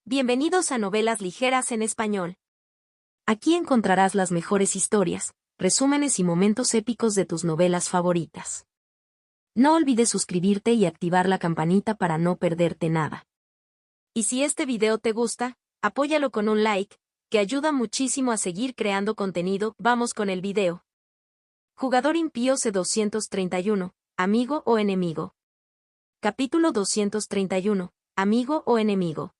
Bienvenidos a Novelas Ligeras en Español. Aquí encontrarás las mejores historias, resúmenes y momentos épicos de tus novelas favoritas. No olvides suscribirte y activar la campanita para no perderte nada. Y si este video te gusta, apóyalo con un like, que ayuda muchísimo a seguir creando contenido. Vamos con el video. Jugador impío C231, amigo o enemigo. Capítulo 231, amigo o enemigo.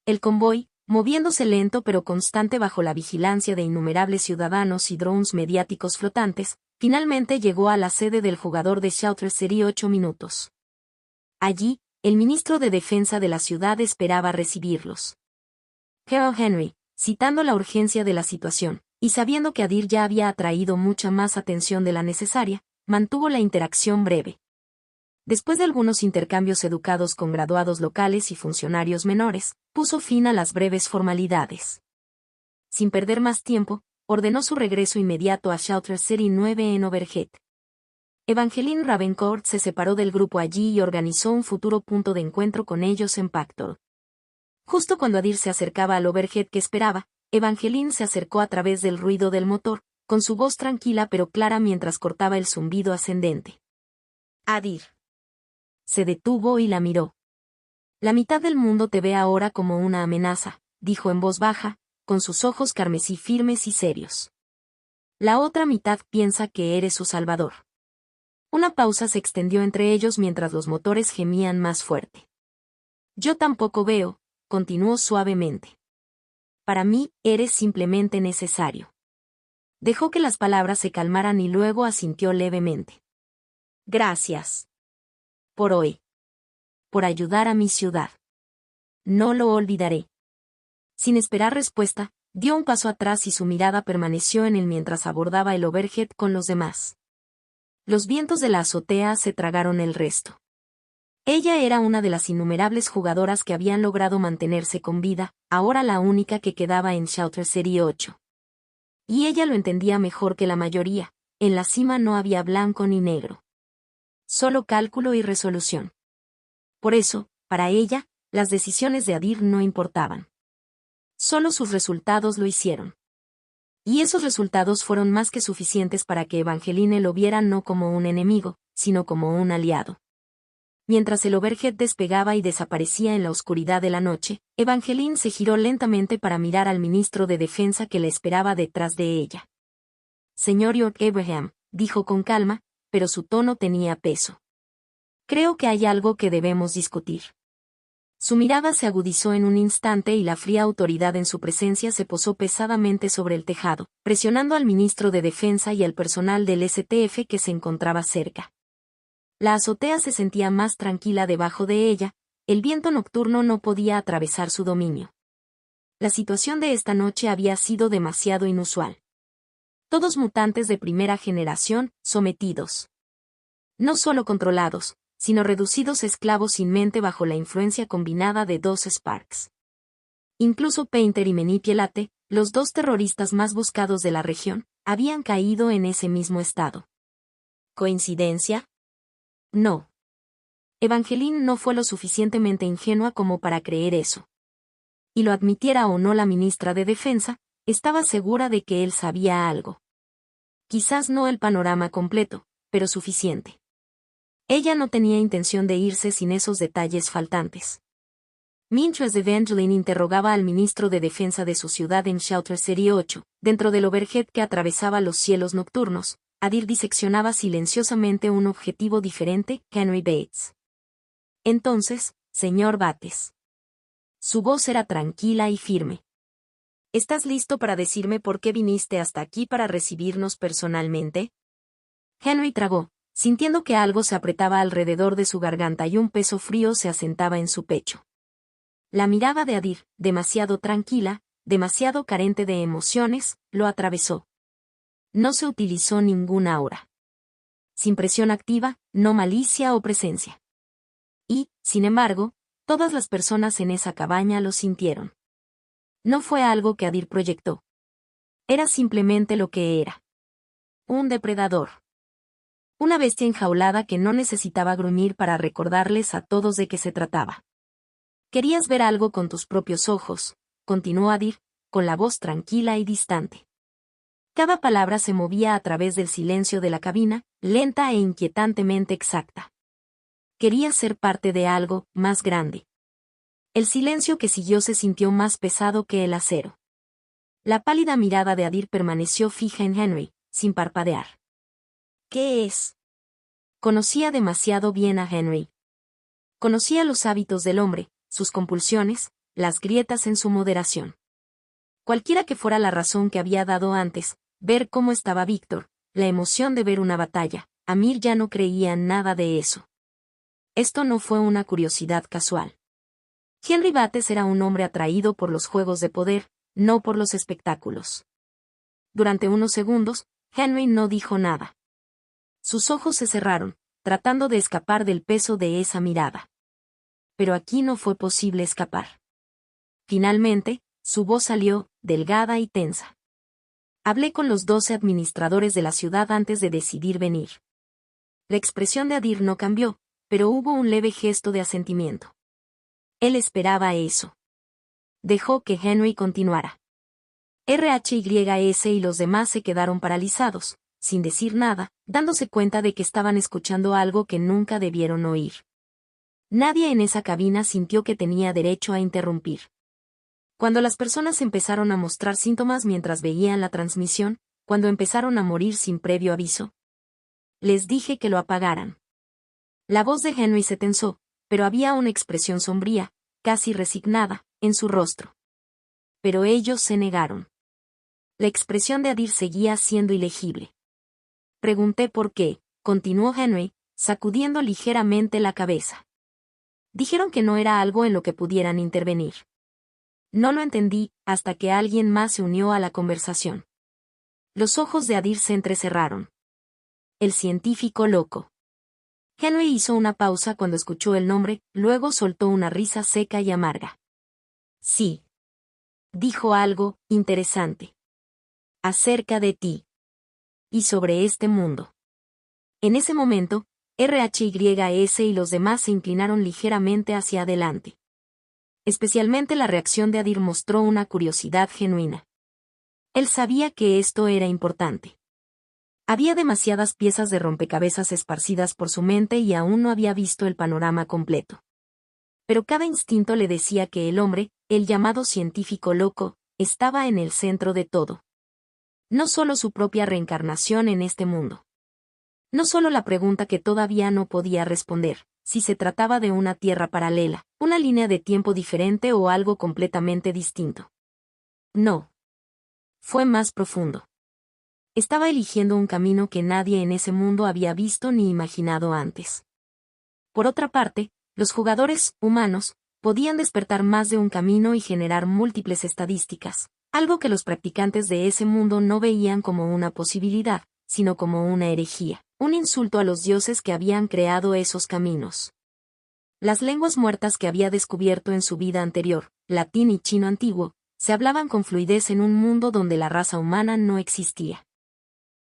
El convoy, moviéndose lento pero constante bajo la vigilancia de innumerables ciudadanos y drones mediáticos flotantes, finalmente llegó a la sede del jugador de Shelter City 8 minutos. Allí, el ministro de Defensa de la ciudad esperaba recibirlos. Carol Henry, citando la urgencia de la situación, y sabiendo que Adir ya había atraído mucha más atención de la necesaria, mantuvo la interacción breve. Después de algunos intercambios educados con graduados locales y funcionarios menores, puso fin a las breves formalidades. Sin perder más tiempo, ordenó su regreso inmediato a Shelter City 9 en Overhead. Evangeline Ravencourt se separó del grupo allí y organizó un futuro punto de encuentro con ellos en Pactor. Justo cuando Adir se acercaba al Overhead que esperaba, Evangeline se acercó a través del ruido del motor, con su voz tranquila pero clara mientras cortaba el zumbido ascendente. Adir. Se detuvo y la miró. La mitad del mundo te ve ahora como una amenaza, dijo en voz baja, con sus ojos carmesí firmes y serios. La otra mitad piensa que eres su salvador. Una pausa se extendió entre ellos mientras los motores gemían más fuerte. Yo tampoco veo, continuó suavemente. Para mí, eres simplemente necesario. Dejó que las palabras se calmaran y luego asintió levemente. Gracias. Por hoy. Por ayudar a mi ciudad. No lo olvidaré. Sin esperar respuesta, dio un paso atrás y su mirada permaneció en él mientras abordaba el overhead con los demás. Los vientos de la azotea se tragaron el resto. Ella era una de las innumerables jugadoras que habían logrado mantenerse con vida, ahora la única que quedaba en Shelter City 8. Y ella lo entendía mejor que la mayoría, en la cima no había blanco ni negro. Solo cálculo y resolución. Por eso, para ella, las decisiones de Adir no importaban. Solo sus resultados lo hicieron. Y esos resultados fueron más que suficientes para que Evangeline lo viera no como un enemigo, sino como un aliado. Mientras el overhead despegaba y desaparecía en la oscuridad de la noche, Evangeline se giró lentamente para mirar al ministro de Defensa que la esperaba detrás de ella. Señor York Abraham, dijo con calma, pero su tono tenía peso. Creo que hay algo que debemos discutir. Su mirada se agudizó en un instante y la fría autoridad en su presencia se posó pesadamente sobre el tejado, presionando al ministro de Defensa y al personal del STF que se encontraba cerca. La azotea se sentía más tranquila debajo de ella, el viento nocturno no podía atravesar su dominio. La situación de esta noche había sido demasiado inusual. Todos mutantes de primera generación, sometidos. No solo controlados, sino reducidos esclavos sin mente bajo la influencia combinada de dos Sparks. Incluso Painter y Menipielate, los dos terroristas más buscados de la región, habían caído en ese mismo estado. ¿Coincidencia? No. Evangeline no fue lo suficientemente ingenua como para creer eso. Y lo admitiera o no la ministra de Defensa, estaba segura de que él sabía algo. Quizás no el panorama completo, pero suficiente. Ella no tenía intención de irse sin esos detalles faltantes. Mientras Evangeline interrogaba al ministro de Defensa de su ciudad en Shelter City 8, dentro del overhead que atravesaba los cielos nocturnos, Adir diseccionaba silenciosamente un objetivo diferente, Henry Bates. Entonces, señor Bates. Su voz era tranquila y firme. ¿Estás listo para decirme por qué viniste hasta aquí para recibirnos personalmente? Henry tragó, sintiendo que algo se apretaba alrededor de su garganta y un peso frío se asentaba en su pecho. La mirada de Adir, demasiado tranquila, demasiado carente de emociones, lo atravesó. No se utilizó ninguna aura. Sin presión activa, no malicia o presencia. Y, sin embargo, todas las personas en esa cabaña lo sintieron. No fue algo que Adir proyectó. Era simplemente lo que era. Un depredador. Una bestia enjaulada que no necesitaba gruñir para recordarles a todos de qué se trataba. Querías ver algo con tus propios ojos, continuó Adir, con la voz tranquila y distante. Cada palabra se movía a través del silencio de la cabina, lenta e inquietantemente exacta. Querías ser parte de algo más grande. El silencio que siguió se sintió más pesado que el acero. La pálida mirada de Adir permaneció fija en Henry, sin parpadear. ¿Qué es? Conocía demasiado bien a Henry. Conocía los hábitos del hombre, sus compulsiones, las grietas en su moderación. Cualquiera que fuera la razón que había dado antes, ver cómo estaba Víctor, la emoción de ver una batalla, Amir ya no creía en nada de eso. Esto no fue una curiosidad casual. Henry Bates era un hombre atraído por los juegos de poder, no por los espectáculos. Durante unos segundos, Henry no dijo nada. Sus ojos se cerraron, tratando de escapar del peso de esa mirada. Pero aquí no fue posible escapar. Finalmente, su voz salió, delgada y tensa. Hablé con los 12 administradores de la ciudad antes de decidir venir. La expresión de Adir no cambió, pero hubo un leve gesto de asentimiento. Él esperaba eso. Dejó que Henry continuara. RHYS y los demás se quedaron paralizados, sin decir nada, dándose cuenta de que estaban escuchando algo que nunca debieron oír. Nadie en esa cabina sintió que tenía derecho a interrumpir. Cuando las personas empezaron a mostrar síntomas mientras veían la transmisión, cuando empezaron a morir sin previo aviso, les dije que lo apagaran. La voz de Henry se tensó, pero había una expresión sombría, casi resignada, en su rostro. Pero ellos se negaron. La expresión de Adir seguía siendo ilegible. Pregunté por qué, continuó Henry, sacudiendo ligeramente la cabeza. Dijeron que no era algo en lo que pudieran intervenir. No lo entendí, hasta que alguien más se unió a la conversación. Los ojos de Adir se entrecerraron. El científico loco. Henry hizo una pausa cuando escuchó el nombre, luego soltó una risa seca y amarga. Sí. Dijo algo interesante. Acerca de ti. Y sobre este mundo. En ese momento, RHYS y los demás se inclinaron ligeramente hacia adelante. Especialmente la reacción de Adir mostró una curiosidad genuina. Él sabía que esto era importante. Había demasiadas piezas de rompecabezas esparcidas por su mente y aún no había visto el panorama completo. Pero cada instinto le decía que el hombre, el llamado científico loco, estaba en el centro de todo. No solo su propia reencarnación en este mundo. No solo la pregunta que todavía no podía responder, si se trataba de una tierra paralela, una línea de tiempo diferente o algo completamente distinto. No. Fue más profundo. Estaba eligiendo un camino que nadie en ese mundo había visto ni imaginado antes. Por otra parte, los jugadores, humanos, podían despertar más de un camino y generar múltiples estadísticas, algo que los practicantes de ese mundo no veían como una posibilidad, sino como una herejía, un insulto a los dioses que habían creado esos caminos. Las lenguas muertas que había descubierto en su vida anterior, latín y chino antiguo, se hablaban con fluidez en un mundo donde la raza humana no existía.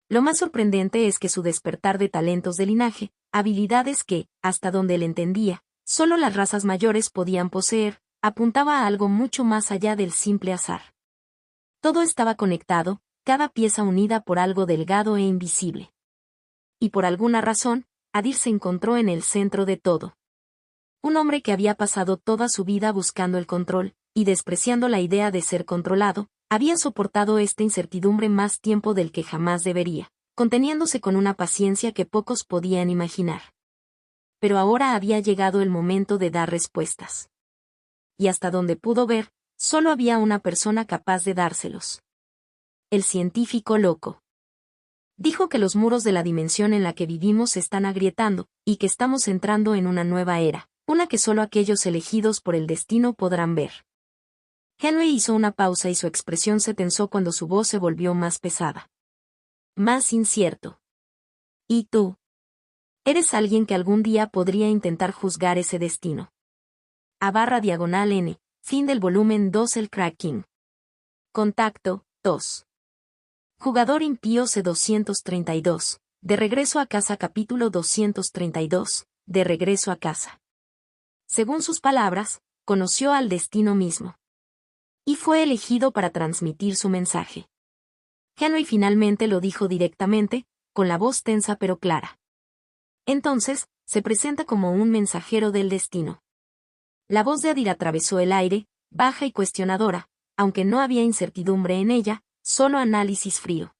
Lo más sorprendente es que su despertar de talentos de linaje, habilidades que, hasta donde él entendía, solo las razas mayores podían poseer, apuntaba a algo mucho más allá del simple azar. Todo estaba conectado, cada pieza unida por algo delgado e invisible. Y por alguna razón, Adir se encontró en el centro de todo. Un hombre que había pasado toda su vida buscando el control, y despreciando la idea de ser controlado, había soportado esta incertidumbre más tiempo del que jamás debería, conteniéndose con una paciencia que pocos podían imaginar. Pero ahora había llegado el momento de dar respuestas. Y hasta donde pudo ver, solo había una persona capaz de dárselos. El científico loco. Dijo que los muros de la dimensión en la que vivimos se están agrietando, y que estamos entrando en una nueva era, una que solo aquellos elegidos por el destino podrán ver. Henry hizo una pausa y su expresión se tensó cuando su voz se volvió más pesada. Más incierto. ¿Y tú? Eres alguien que algún día podría intentar juzgar ese destino. /N, fin del volumen 2 El Cracking. Contacto, 2. Jugador impío C232. De regreso a casa capítulo 232. De regreso a casa. Según sus palabras, conoció al destino mismo. Y fue elegido para transmitir su mensaje. Henry finalmente lo dijo directamente, con la voz tensa pero clara. Entonces, se presenta como un mensajero del destino. La voz de Adir atravesó el aire, baja y cuestionadora, aunque no había incertidumbre en ella, solo análisis frío.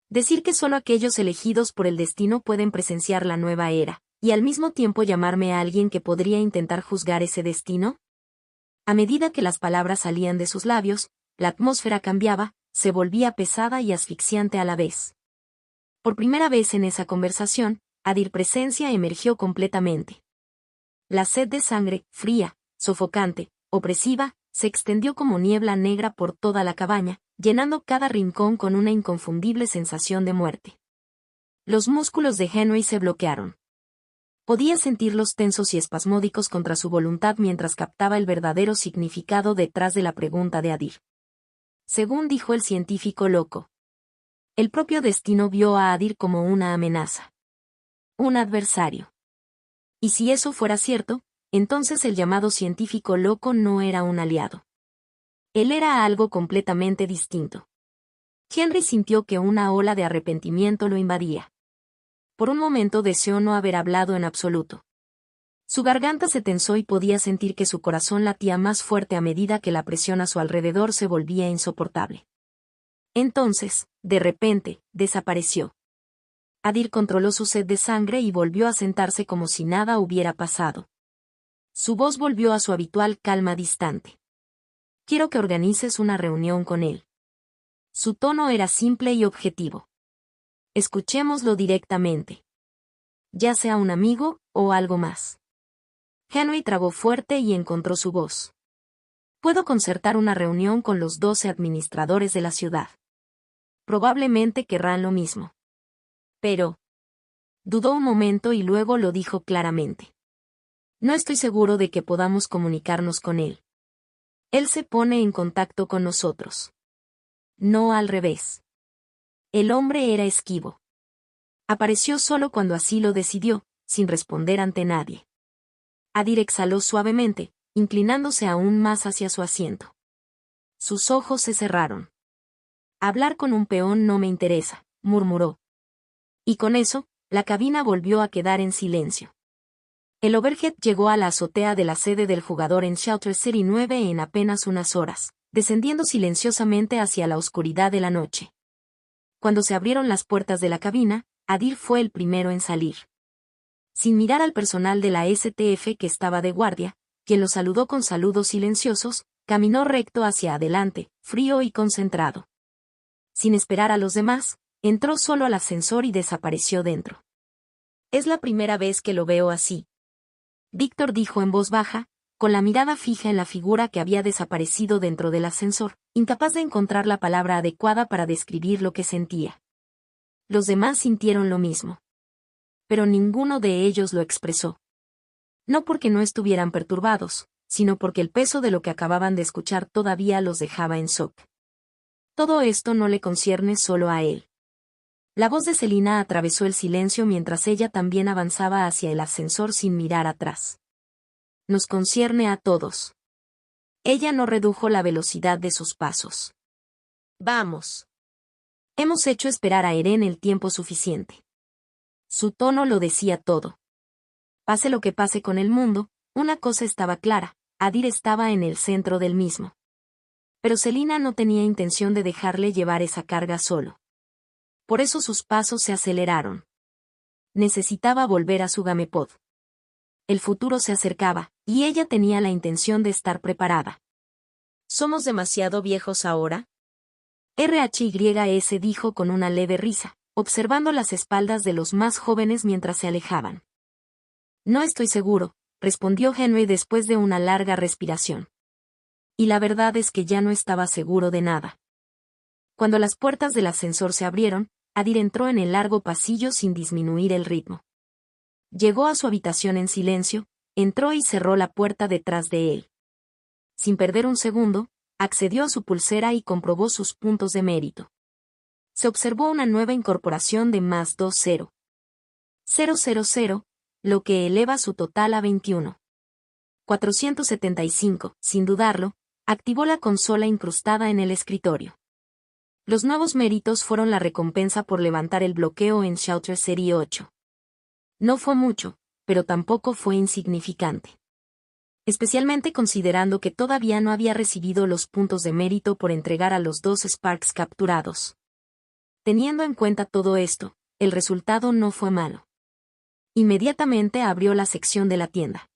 Decir que solo aquellos elegidos por el destino pueden presenciar la nueva era, y al mismo tiempo llamarme a alguien que podría intentar juzgar ese destino. A medida que las palabras salían de sus labios, la atmósfera cambiaba, se volvía pesada y asfixiante a la vez. Por primera vez en esa conversación, Adir presencia emergió completamente. La sed de sangre, fría, sofocante, opresiva, se extendió como niebla negra por toda la cabaña, llenando cada rincón con una inconfundible sensación de muerte. Los músculos de Henry se bloquearon. Podía sentirlos tensos y espasmódicos contra su voluntad mientras captaba el verdadero significado detrás de la pregunta de Adir. Según dijo el científico loco, el propio destino vio a Adir como una amenaza. Un adversario. Y si eso fuera cierto, entonces el llamado científico loco no era un aliado. Él era algo completamente distinto. Henry sintió que una ola de arrepentimiento lo invadía. Por un momento deseó no haber hablado en absoluto. Su garganta se tensó y podía sentir que su corazón latía más fuerte a medida que la presión a su alrededor se volvía insoportable. Entonces, de repente, desapareció. Adir controló su sed de sangre y volvió a sentarse como si nada hubiera pasado. Su voz volvió a su habitual calma distante. Quiero que organices una reunión con él. Su tono era simple y objetivo. Escuchémoslo directamente. Ya sea un amigo, o algo más. Henry tragó fuerte y encontró su voz. Puedo concertar una reunión con los 12 administradores de la ciudad. Probablemente querrán lo mismo. Pero... Dudó un momento y luego lo dijo claramente. No estoy seguro de que podamos comunicarnos con él. Él se pone en contacto con nosotros. No al revés. El hombre era esquivo. Apareció solo cuando así lo decidió, sin responder ante nadie. Adir exhaló suavemente, inclinándose aún más hacia su asiento. Sus ojos se cerraron. Hablar con un peón no me interesa, murmuró. Y con eso, la cabina volvió a quedar en silencio. El Overhead llegó a la azotea de la sede del jugador en Shelter City 9 en apenas unas horas, descendiendo silenciosamente hacia la oscuridad de la noche. Cuando se abrieron las puertas de la cabina, Adir fue el primero en salir. Sin mirar al personal de la STF que estaba de guardia, quien lo saludó con saludos silenciosos, caminó recto hacia adelante, frío y concentrado. Sin esperar a los demás, entró solo al ascensor y desapareció dentro. Es la primera vez que lo veo así. Víctor dijo en voz baja, con la mirada fija en la figura que había desaparecido dentro del ascensor, incapaz de encontrar la palabra adecuada para describir lo que sentía. Los demás sintieron lo mismo. Pero ninguno de ellos lo expresó. No porque no estuvieran perturbados, sino porque el peso de lo que acababan de escuchar todavía los dejaba en shock. Todo esto no le concierne solo a él. La voz de Selina atravesó el silencio mientras ella también avanzaba hacia el ascensor sin mirar atrás. Nos concierne a todos. Ella no redujo la velocidad de sus pasos. Vamos. Hemos hecho esperar a Eren el tiempo suficiente. Su tono lo decía todo. Pase lo que pase con el mundo, una cosa estaba clara, Adir estaba en el centro del mismo. Pero Selina no tenía intención de dejarle llevar esa carga solo. Por eso sus pasos se aceleraron. Necesitaba volver a su Gamepod. El futuro se acercaba, y ella tenía la intención de estar preparada. ¿Somos demasiado viejos ahora? RHYS dijo con una leve risa, observando las espaldas de los más jóvenes mientras se alejaban. No estoy seguro, respondió Henry después de una larga respiración. Y la verdad es que ya no estaba seguro de nada. Cuando las puertas del ascensor se abrieron, Adir entró en el largo pasillo sin disminuir el ritmo. Llegó a su habitación en silencio, entró y cerró la puerta detrás de él. Sin perder un segundo, accedió a su pulsera y comprobó sus puntos de mérito. Se observó una nueva incorporación de más 20,000, lo que eleva su total a 21. 475, sin dudarlo, activó la consola incrustada en el escritorio. Los nuevos méritos fueron la recompensa por levantar el bloqueo en Shelter Serie 8. No fue mucho, pero tampoco fue insignificante. Especialmente considerando que todavía no había recibido los puntos de mérito por entregar a los 2 Sparks capturados. Teniendo en cuenta todo esto, el resultado no fue malo. Inmediatamente abrió la sección de la tienda.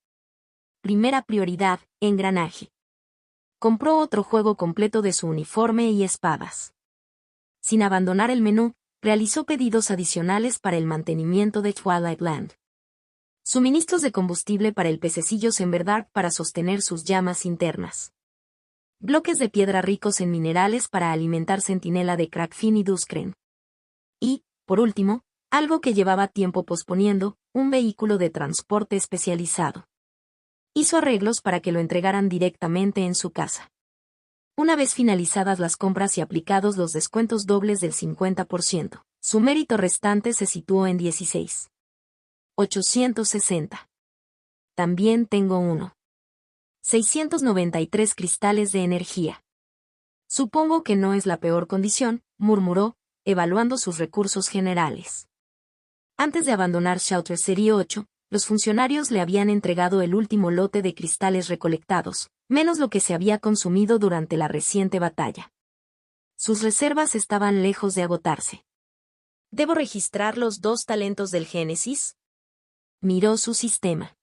Primera prioridad, engranaje. Compró otro juego completo de su uniforme y espadas. Sin abandonar el menú, realizó pedidos adicionales para el mantenimiento de Twilight Land. Suministros de combustible para el pececillo Emberdark para sostener sus llamas internas. Bloques de piedra ricos en minerales para alimentar Centinela de Crackfin y Duskren. Y, por último, algo que llevaba tiempo posponiendo, un vehículo de transporte especializado. Hizo arreglos para que lo entregaran directamente en su casa. Una vez finalizadas las compras y aplicados los descuentos dobles del 50%, su mérito restante se situó en 16.860. También tengo uno. 693 cristales de energía. Supongo que no es la peor condición, murmuró, evaluando sus recursos generales. Antes de abandonar Shelter Serie 8, los funcionarios le habían entregado el último lote de cristales recolectados, menos lo que se había consumido durante la reciente batalla. Sus reservas estaban lejos de agotarse. ¿Debo registrar los 2 talentos del Génesis? Miró su sistema.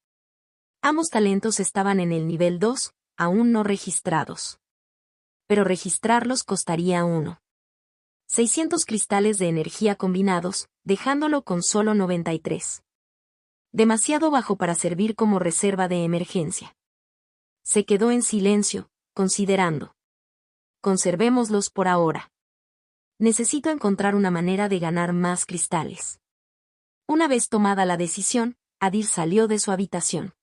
Ambos talentos estaban en el nivel 2, aún no registrados. Pero registrarlos costaría 600 cristales de energía combinados, dejándolo con solo 93. Demasiado bajo para servir como reserva de emergencia. Se quedó en silencio, considerando. Conservémoslos por ahora. Necesito encontrar una manera de ganar más cristales. Una vez tomada la decisión, Adir salió de su habitación.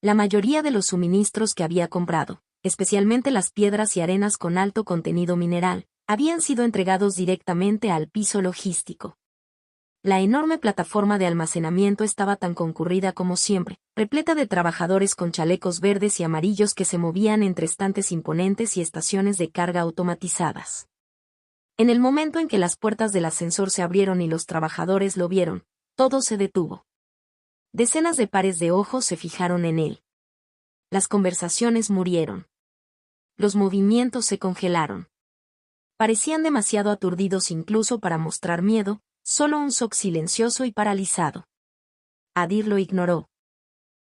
La mayoría de los suministros que había comprado, especialmente las piedras y arenas con alto contenido mineral, habían sido entregados directamente al piso logístico. La enorme plataforma de almacenamiento estaba tan concurrida como siempre, repleta de trabajadores con chalecos verdes y amarillos que se movían entre estantes imponentes y estaciones de carga automatizadas. En el momento en que las puertas del ascensor se abrieron y los trabajadores lo vieron, todo se detuvo. Decenas de pares de ojos se fijaron en él. Las conversaciones murieron. Los movimientos se congelaron. Parecían demasiado aturdidos incluso para mostrar miedo, solo un shock silencioso y paralizado. Adir lo ignoró.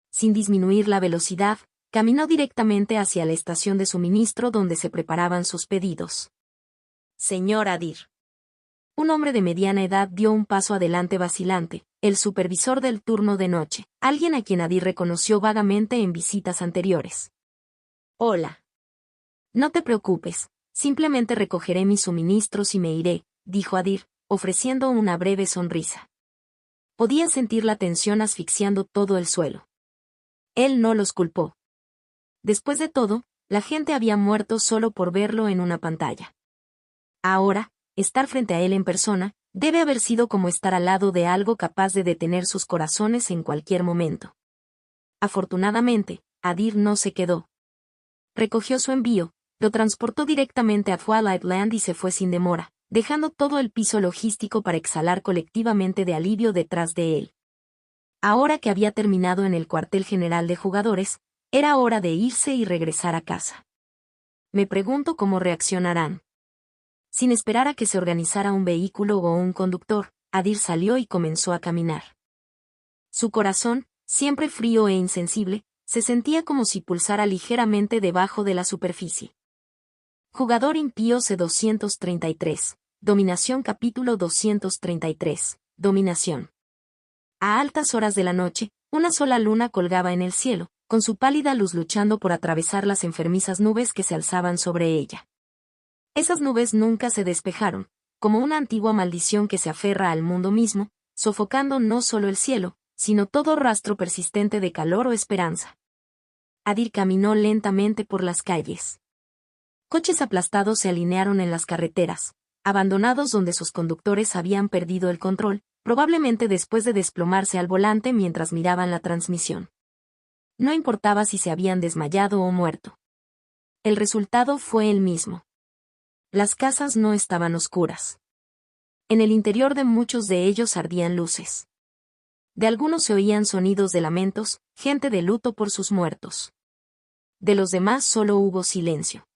Sin disminuir la velocidad, caminó directamente hacia la estación de suministro donde se preparaban sus pedidos. Señor Adir. Un hombre de mediana edad dio un paso adelante vacilante, el supervisor del turno de noche, alguien a quien Adir reconoció vagamente en visitas anteriores. Hola. No te preocupes, simplemente recogeré mis suministros y me iré, dijo Adir, ofreciendo una breve sonrisa. Podía sentir la tensión asfixiando todo el suelo. Él no los culpó. Después de todo, la gente había muerto solo por verlo en una pantalla. Ahora, estar frente a él en persona, debe haber sido como estar al lado de algo capaz de detener sus corazones en cualquier momento. Afortunadamente, Adir no se quedó. Recogió su envío, lo transportó directamente a Twilight Land y se fue sin demora, dejando todo el piso logístico para exhalar colectivamente de alivio detrás de él. Ahora que había terminado en el cuartel general de jugadores, era hora de irse y regresar a casa. Me pregunto cómo reaccionarán. Sin esperar a que se organizara un vehículo o un conductor, Adir salió y comenzó a caminar. Su corazón, siempre frío e insensible, se sentía como si pulsara ligeramente debajo de la superficie. Jugador impío C233. Dominación capítulo 233. Dominación. A altas horas de la noche, una sola luna colgaba en el cielo, con su pálida luz luchando por atravesar las enfermizas nubes que se alzaban sobre ella. Esas nubes nunca se despejaron, como una antigua maldición que se aferra al mundo mismo, sofocando no solo el cielo, sino todo rastro persistente de calor o esperanza. Adir caminó lentamente por las calles. Coches aplastados se alinearon en las carreteras, abandonados donde sus conductores habían perdido el control, probablemente después de desplomarse al volante mientras miraban la transmisión. No importaba si se habían desmayado o muerto. El resultado fue el mismo. Las casas no estaban oscuras. En el interior de muchos de ellos ardían luces. De algunos se oían sonidos de lamentos, gente de luto por sus muertos. De los demás solo hubo silencio.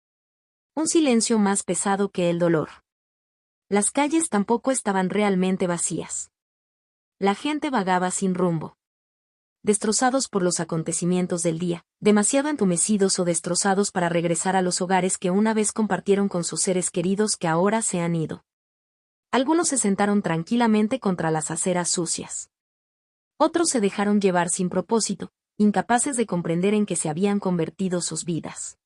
Un silencio más pesado que el dolor. Las calles tampoco estaban realmente vacías. La gente vagaba sin rumbo. Destrozados por los acontecimientos del día, demasiado entumecidos o destrozados para regresar a los hogares que una vez compartieron con sus seres queridos que ahora se han ido. Algunos se sentaron tranquilamente contra las aceras sucias. Otros se dejaron llevar sin propósito, incapaces de comprender en qué se habían convertido sus vidas.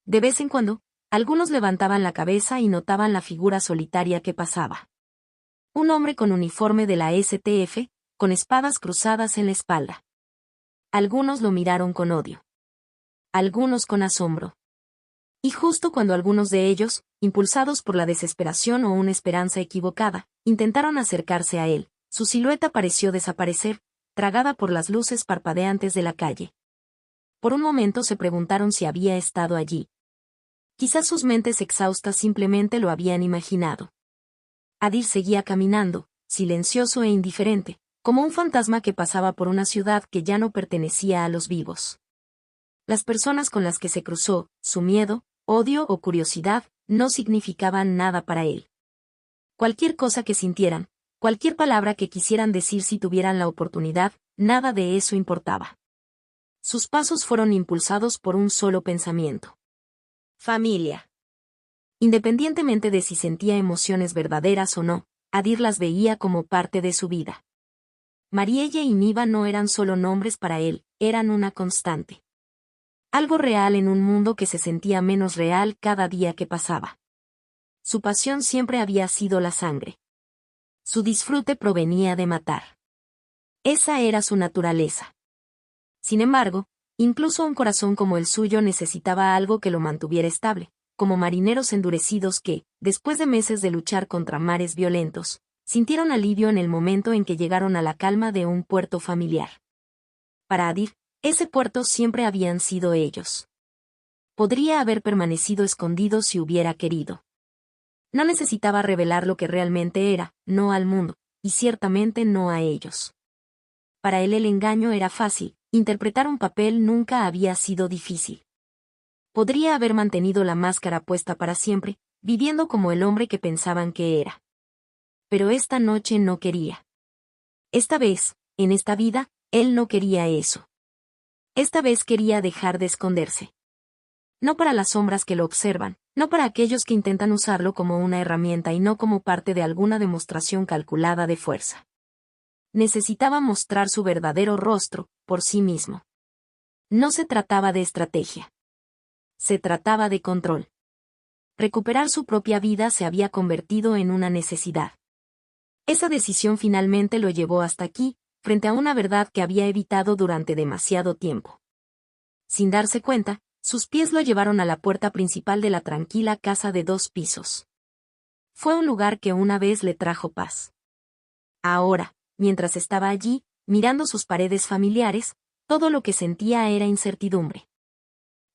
De vez en cuando, algunos levantaban la cabeza y notaban la figura solitaria que pasaba. Un hombre con uniforme de la STF, con espadas cruzadas en la espalda. Algunos lo miraron con odio. Algunos con asombro. Y justo cuando algunos de ellos, impulsados por la desesperación o una esperanza equivocada, intentaron acercarse a él, su silueta pareció desaparecer, tragada por las luces parpadeantes de la calle. Por un momento se preguntaron si había estado allí. Quizás sus mentes exhaustas simplemente lo habían imaginado. Adir seguía caminando, silencioso e indiferente, como un fantasma que pasaba por una ciudad que ya no pertenecía a los vivos. Las personas con las que se cruzó, su miedo, odio o curiosidad, no significaban nada para él. Cualquier cosa que sintieran, cualquier palabra que quisieran decir si tuvieran la oportunidad, nada de eso importaba. Sus pasos fueron impulsados por un solo pensamiento. Familia. Independientemente de si sentía emociones verdaderas o no, Adir las veía como parte de su vida. Marielle y Niva no eran solo nombres para él, eran una constante. Algo real en un mundo que se sentía menos real cada día que pasaba. Su pasión siempre había sido la sangre. Su disfrute provenía de matar. Esa era su naturaleza. Sin embargo, incluso un corazón como el suyo necesitaba algo que lo mantuviera estable, como marineros endurecidos que, después de meses de luchar contra mares violentos, sintieron alivio en el momento en que llegaron a la calma de un puerto familiar. Para Adir, ese puerto siempre habían sido ellos. Podría haber permanecido escondido si hubiera querido. No necesitaba revelar lo que realmente era, no al mundo, y ciertamente no a ellos. Para él el engaño era fácil, interpretar un papel nunca había sido difícil. Podría haber mantenido la máscara puesta para siempre, viviendo como el hombre que pensaban que era. Pero esta noche no quería. Esta vez, en esta vida, él no quería eso. Esta vez quería dejar de esconderse. No para las sombras que lo observan, no para aquellos que intentan usarlo como una herramienta y no como parte de alguna demostración calculada de fuerza. Necesitaba mostrar su verdadero rostro, por sí mismo. No se trataba de estrategia. Se trataba de control. Recuperar su propia vida se había convertido en una necesidad. Esa decisión finalmente lo llevó hasta aquí, frente a una verdad que había evitado durante demasiado tiempo. Sin darse cuenta, sus pies lo llevaron a la puerta principal de la tranquila casa de 2 pisos. Fue un lugar que una vez le trajo paz. Ahora, mientras estaba allí, mirando sus paredes familiares, todo lo que sentía era incertidumbre.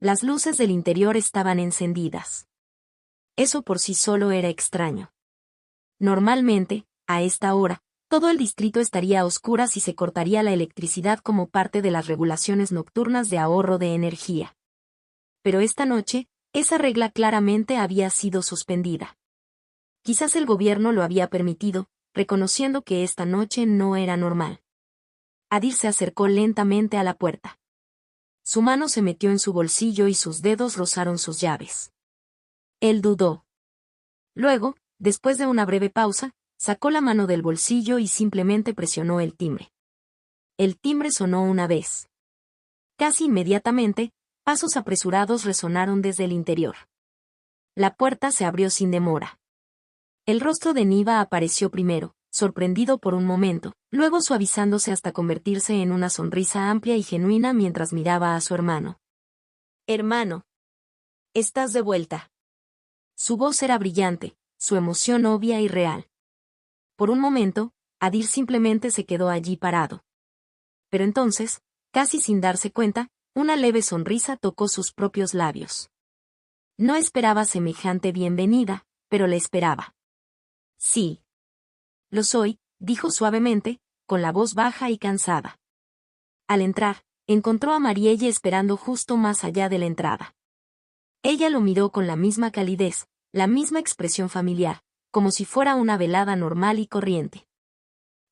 Las luces del interior estaban encendidas. Eso por sí solo era extraño. Normalmente, a esta hora, todo el distrito estaría a oscuras y se cortaría la electricidad como parte de las regulaciones nocturnas de ahorro de energía. Pero esta noche, esa regla claramente había sido suspendida. Quizás el gobierno lo había permitido, reconociendo que esta noche no era normal. Adir se acercó lentamente a la puerta. Su mano se metió en su bolsillo y sus dedos rozaron sus llaves. Él dudó. Luego, después de una breve pausa, sacó la mano del bolsillo y simplemente presionó el timbre. El timbre sonó una vez. Casi inmediatamente, pasos apresurados resonaron desde el interior. La puerta se abrió sin demora. El rostro de Niva apareció primero, sorprendido por un momento, luego suavizándose hasta convertirse en una sonrisa amplia y genuina mientras miraba a su hermano. «Hermano. Estás de vuelta». Su voz era brillante, su emoción obvia y real. Por un momento, Adir simplemente se quedó allí parado. Pero entonces, Casi sin darse cuenta, una leve sonrisa tocó sus propios labios. No esperaba semejante bienvenida, pero la esperaba. Sí. Lo soy, dijo suavemente, con la voz baja y cansada. Al entrar, encontró a Marielle esperando justo más allá de la entrada. Ella lo miró con la misma calidez, la misma expresión familiar, como si fuera una velada normal y corriente.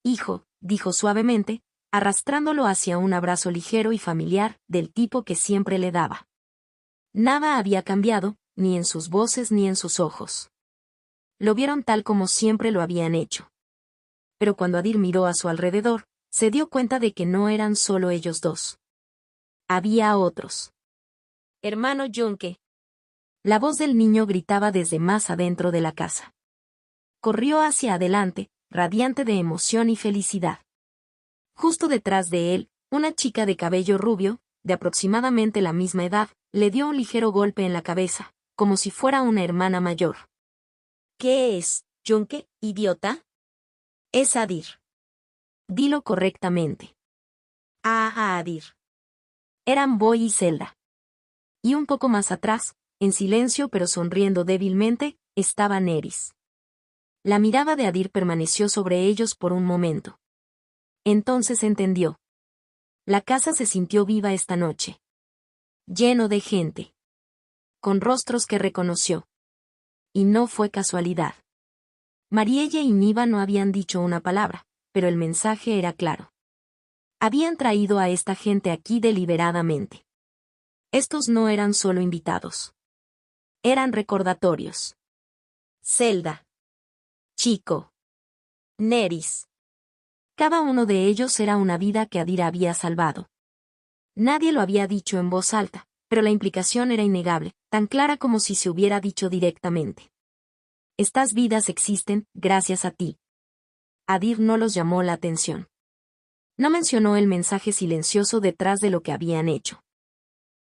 Hijo, dijo suavemente, arrastrándolo hacia un abrazo ligero y familiar, del tipo que siempre le daba. Nada había cambiado, ni en sus voces ni en sus ojos. Lo vieron tal como siempre lo habían hecho. Pero cuando Adir miró a su alrededor, se dio cuenta de que no eran solo ellos dos. Había otros. Hermano Yonke. La voz del niño gritaba desde más adentro de la casa. Corrió hacia adelante, radiante de emoción y felicidad. Justo detrás de él, una chica de cabello rubio, de aproximadamente la misma edad, le dio un ligero golpe en la cabeza, como si fuera una hermana mayor. ¿Qué es, Yonke, idiota? Es Adir. Dilo correctamente. Adir. Eran Boy y Zelda. Y un poco más atrás, en silencio pero sonriendo débilmente, estaba Nerys. La mirada de Adir permaneció sobre ellos por un momento. Entonces entendió. La casa se sintió viva esta noche. Lleno de gente. Con rostros que reconoció. Y no fue casualidad. Marielle y Niva no habían dicho una palabra, pero el mensaje era claro. Habían traído a esta gente aquí deliberadamente. Estos no eran solo invitados. Eran recordatorios. Zelda. Chico. Nerys. Cada uno de ellos era una vida que Adir había salvado. Nadie lo había dicho en voz alta, pero la implicación era innegable, tan clara como si se hubiera dicho directamente. Estas vidas existen, gracias a ti. Adir no los llamó la atención. No mencionó el mensaje silencioso detrás de lo que habían hecho.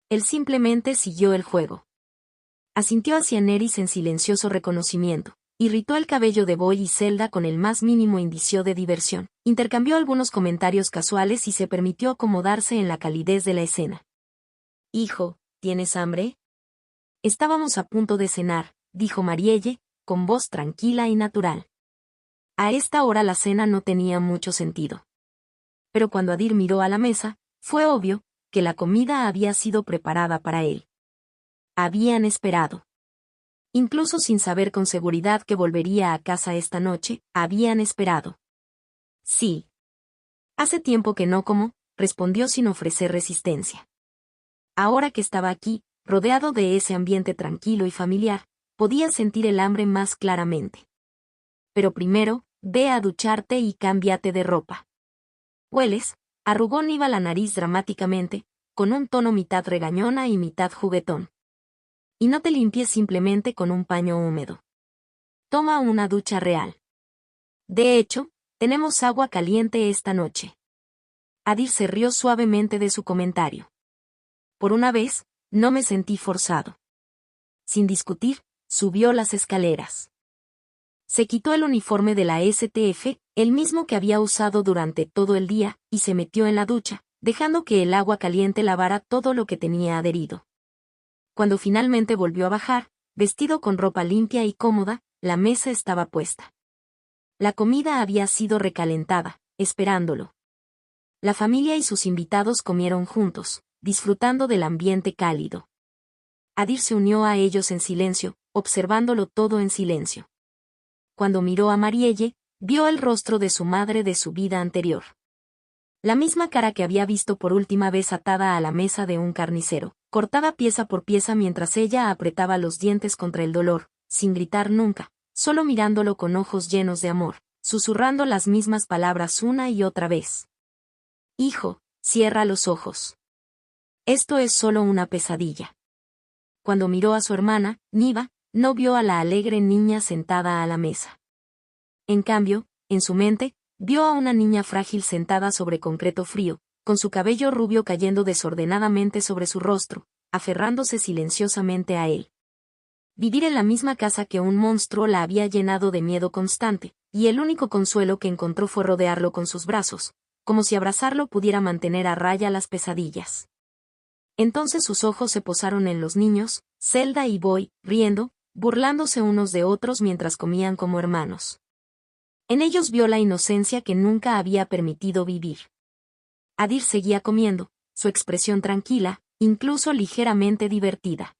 Él simplemente siguió el juego. Asintió hacia Nerys en silencioso reconocimiento, irritó el cabello de Boy y Zelda con el más mínimo indicio de diversión, intercambió algunos comentarios casuales y se permitió acomodarse en la calidez de la escena. Hijo, ¿tienes hambre? Estábamos a punto de cenar, dijo Marielle, con voz tranquila y natural. A esta hora la cena no tenía mucho sentido. Pero cuando Adir miró a la mesa, fue obvio que la comida había sido preparada para él. Habían esperado. Incluso sin saber con seguridad que volvería a casa esta noche, habían esperado. Sí. Hace tiempo que no como, respondió sin ofrecer resistencia. Ahora que estaba aquí, rodeado de ese ambiente tranquilo y familiar, podía sentir el hambre más claramente. Pero primero, ve a ducharte y cámbiate de ropa. ¿Hueles? Arrugó Niva la nariz dramáticamente, con un tono mitad regañona y mitad juguetón. Y no te limpies simplemente con un paño húmedo. Toma una ducha real. De hecho, tenemos agua caliente esta noche. Adir se rió suavemente de su comentario. Por una vez, no me sentí forzado. Sin discutir, subió las escaleras. Se quitó el uniforme de la STF, el mismo que había usado durante todo el día, y se metió en la ducha, dejando que el agua caliente lavara todo lo que tenía adherido. Cuando finalmente volvió a bajar, vestido con ropa limpia y cómoda, la mesa estaba puesta. La comida había sido recalentada, esperándolo. La familia y sus invitados comieron juntos, disfrutando del ambiente cálido. Adir se unió a ellos en silencio, observándolo todo en silencio. Cuando miró a Marielle, vio el rostro de su madre de su vida anterior. La misma cara que había visto por última vez atada a la mesa de un carnicero, cortada pieza por pieza mientras ella apretaba los dientes contra el dolor, sin gritar nunca, solo mirándolo con ojos llenos de amor, susurrando las mismas palabras una y otra vez. Hijo, cierra los ojos. Esto es solo una pesadilla. Cuando miró a su hermana, Niva, no vio a la alegre niña sentada a la mesa. En cambio, en su mente, vio a una niña frágil sentada sobre concreto frío, con su cabello rubio cayendo desordenadamente sobre su rostro, aferrándose silenciosamente a él. Vivir en la misma casa que un monstruo la había llenado de miedo constante, y el único consuelo que encontró fue rodearlo con sus brazos, como si abrazarlo pudiera mantener a raya las pesadillas. Entonces sus ojos se posaron en los niños, Zelda y Boy, riendo, burlándose unos de otros mientras comían como hermanos. En ellos vio la inocencia que nunca había permitido vivir. Adir seguía comiendo, su expresión tranquila, incluso ligeramente divertida.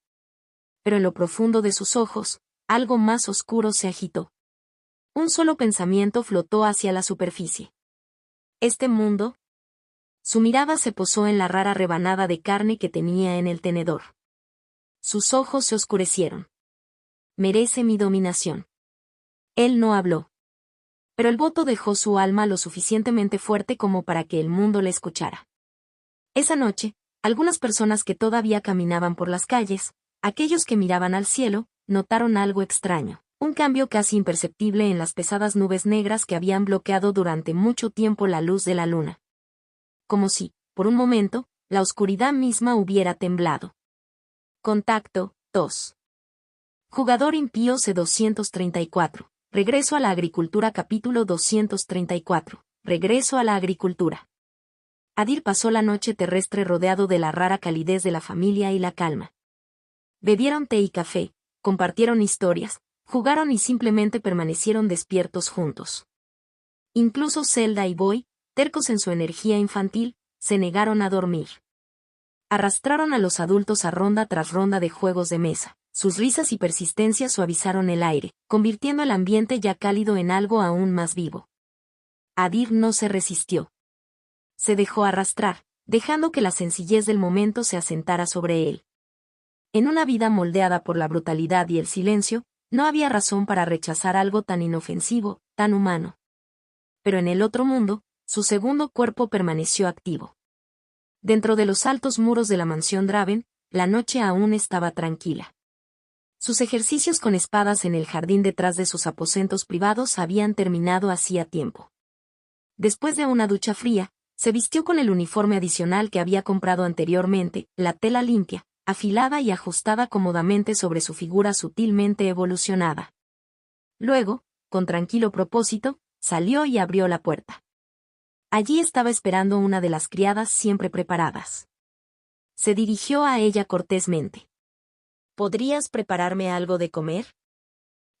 Pero en lo profundo de sus ojos, algo más oscuro se agitó. Un solo pensamiento flotó hacia la superficie. ¿Este mundo? Su mirada se posó en la rara rebanada de carne que tenía en el tenedor. Sus ojos se oscurecieron. Merece mi dominación. Él no habló. Pero el voto dejó su alma lo suficientemente fuerte como para que el mundo le escuchara. Esa noche, algunas personas que todavía caminaban por las calles, aquellos que miraban al cielo, notaron algo extraño, un cambio casi imperceptible en las pesadas nubes negras que habían bloqueado durante mucho tiempo la luz de la luna. Como si, por un momento, la oscuridad misma hubiera temblado. Contacto 2. Jugador impío C234. Regreso a la agricultura capítulo 234. Regreso a la agricultura. Adir pasó la noche terrestre rodeado de la rara calidez de la familia y la calma. Bebieron té y café, compartieron historias, jugaron y simplemente permanecieron despiertos juntos. Incluso Zelda y Boy, tercos en su energía infantil, se negaron a dormir. Arrastraron a los adultos a ronda tras ronda de juegos de mesa. Sus risas y persistencia suavizaron el aire, convirtiendo el ambiente ya cálido en algo aún más vivo. Adir no se resistió. Se dejó arrastrar, dejando que la sencillez del momento se asentara sobre él. En una vida moldeada por la brutalidad y el silencio, no había razón para rechazar algo tan inofensivo, tan humano. Pero en el otro mundo, su segundo cuerpo permaneció activo. Dentro de los altos muros de la mansión Draven, la noche aún estaba tranquila. Sus ejercicios con espadas en el jardín detrás de sus aposentos privados habían terminado hacía tiempo. Después de una ducha fría, se vistió con el uniforme adicional que había comprado anteriormente, la tela limpia, afilada y ajustada cómodamente sobre su figura sutilmente evolucionada. Luego, con tranquilo propósito, salió y abrió la puerta. Allí estaba esperando una de las criadas siempre preparadas. Se dirigió a ella cortésmente. ¿Podrías prepararme algo de comer?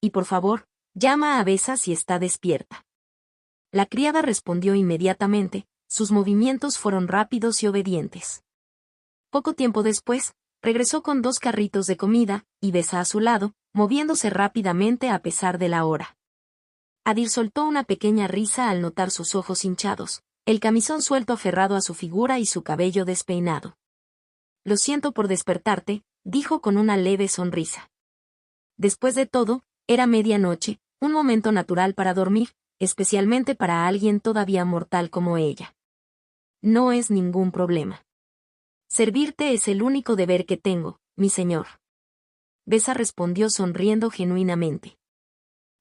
Y por favor, llama a Besa si está despierta. La criada respondió inmediatamente, sus movimientos fueron rápidos y obedientes. Poco tiempo después, regresó con 2 carritos de comida, y Besa a su lado, moviéndose rápidamente a pesar de la hora. Adir soltó una pequeña risa al notar sus ojos hinchados, el camisón suelto aferrado a su figura y su cabello despeinado. Lo siento por despertarte, dijo con una leve sonrisa. Después de todo, era medianoche, un momento natural para dormir, especialmente para alguien todavía mortal como ella. No es ningún problema. Servirte es el único deber que tengo, mi señor. Besa respondió sonriendo genuinamente.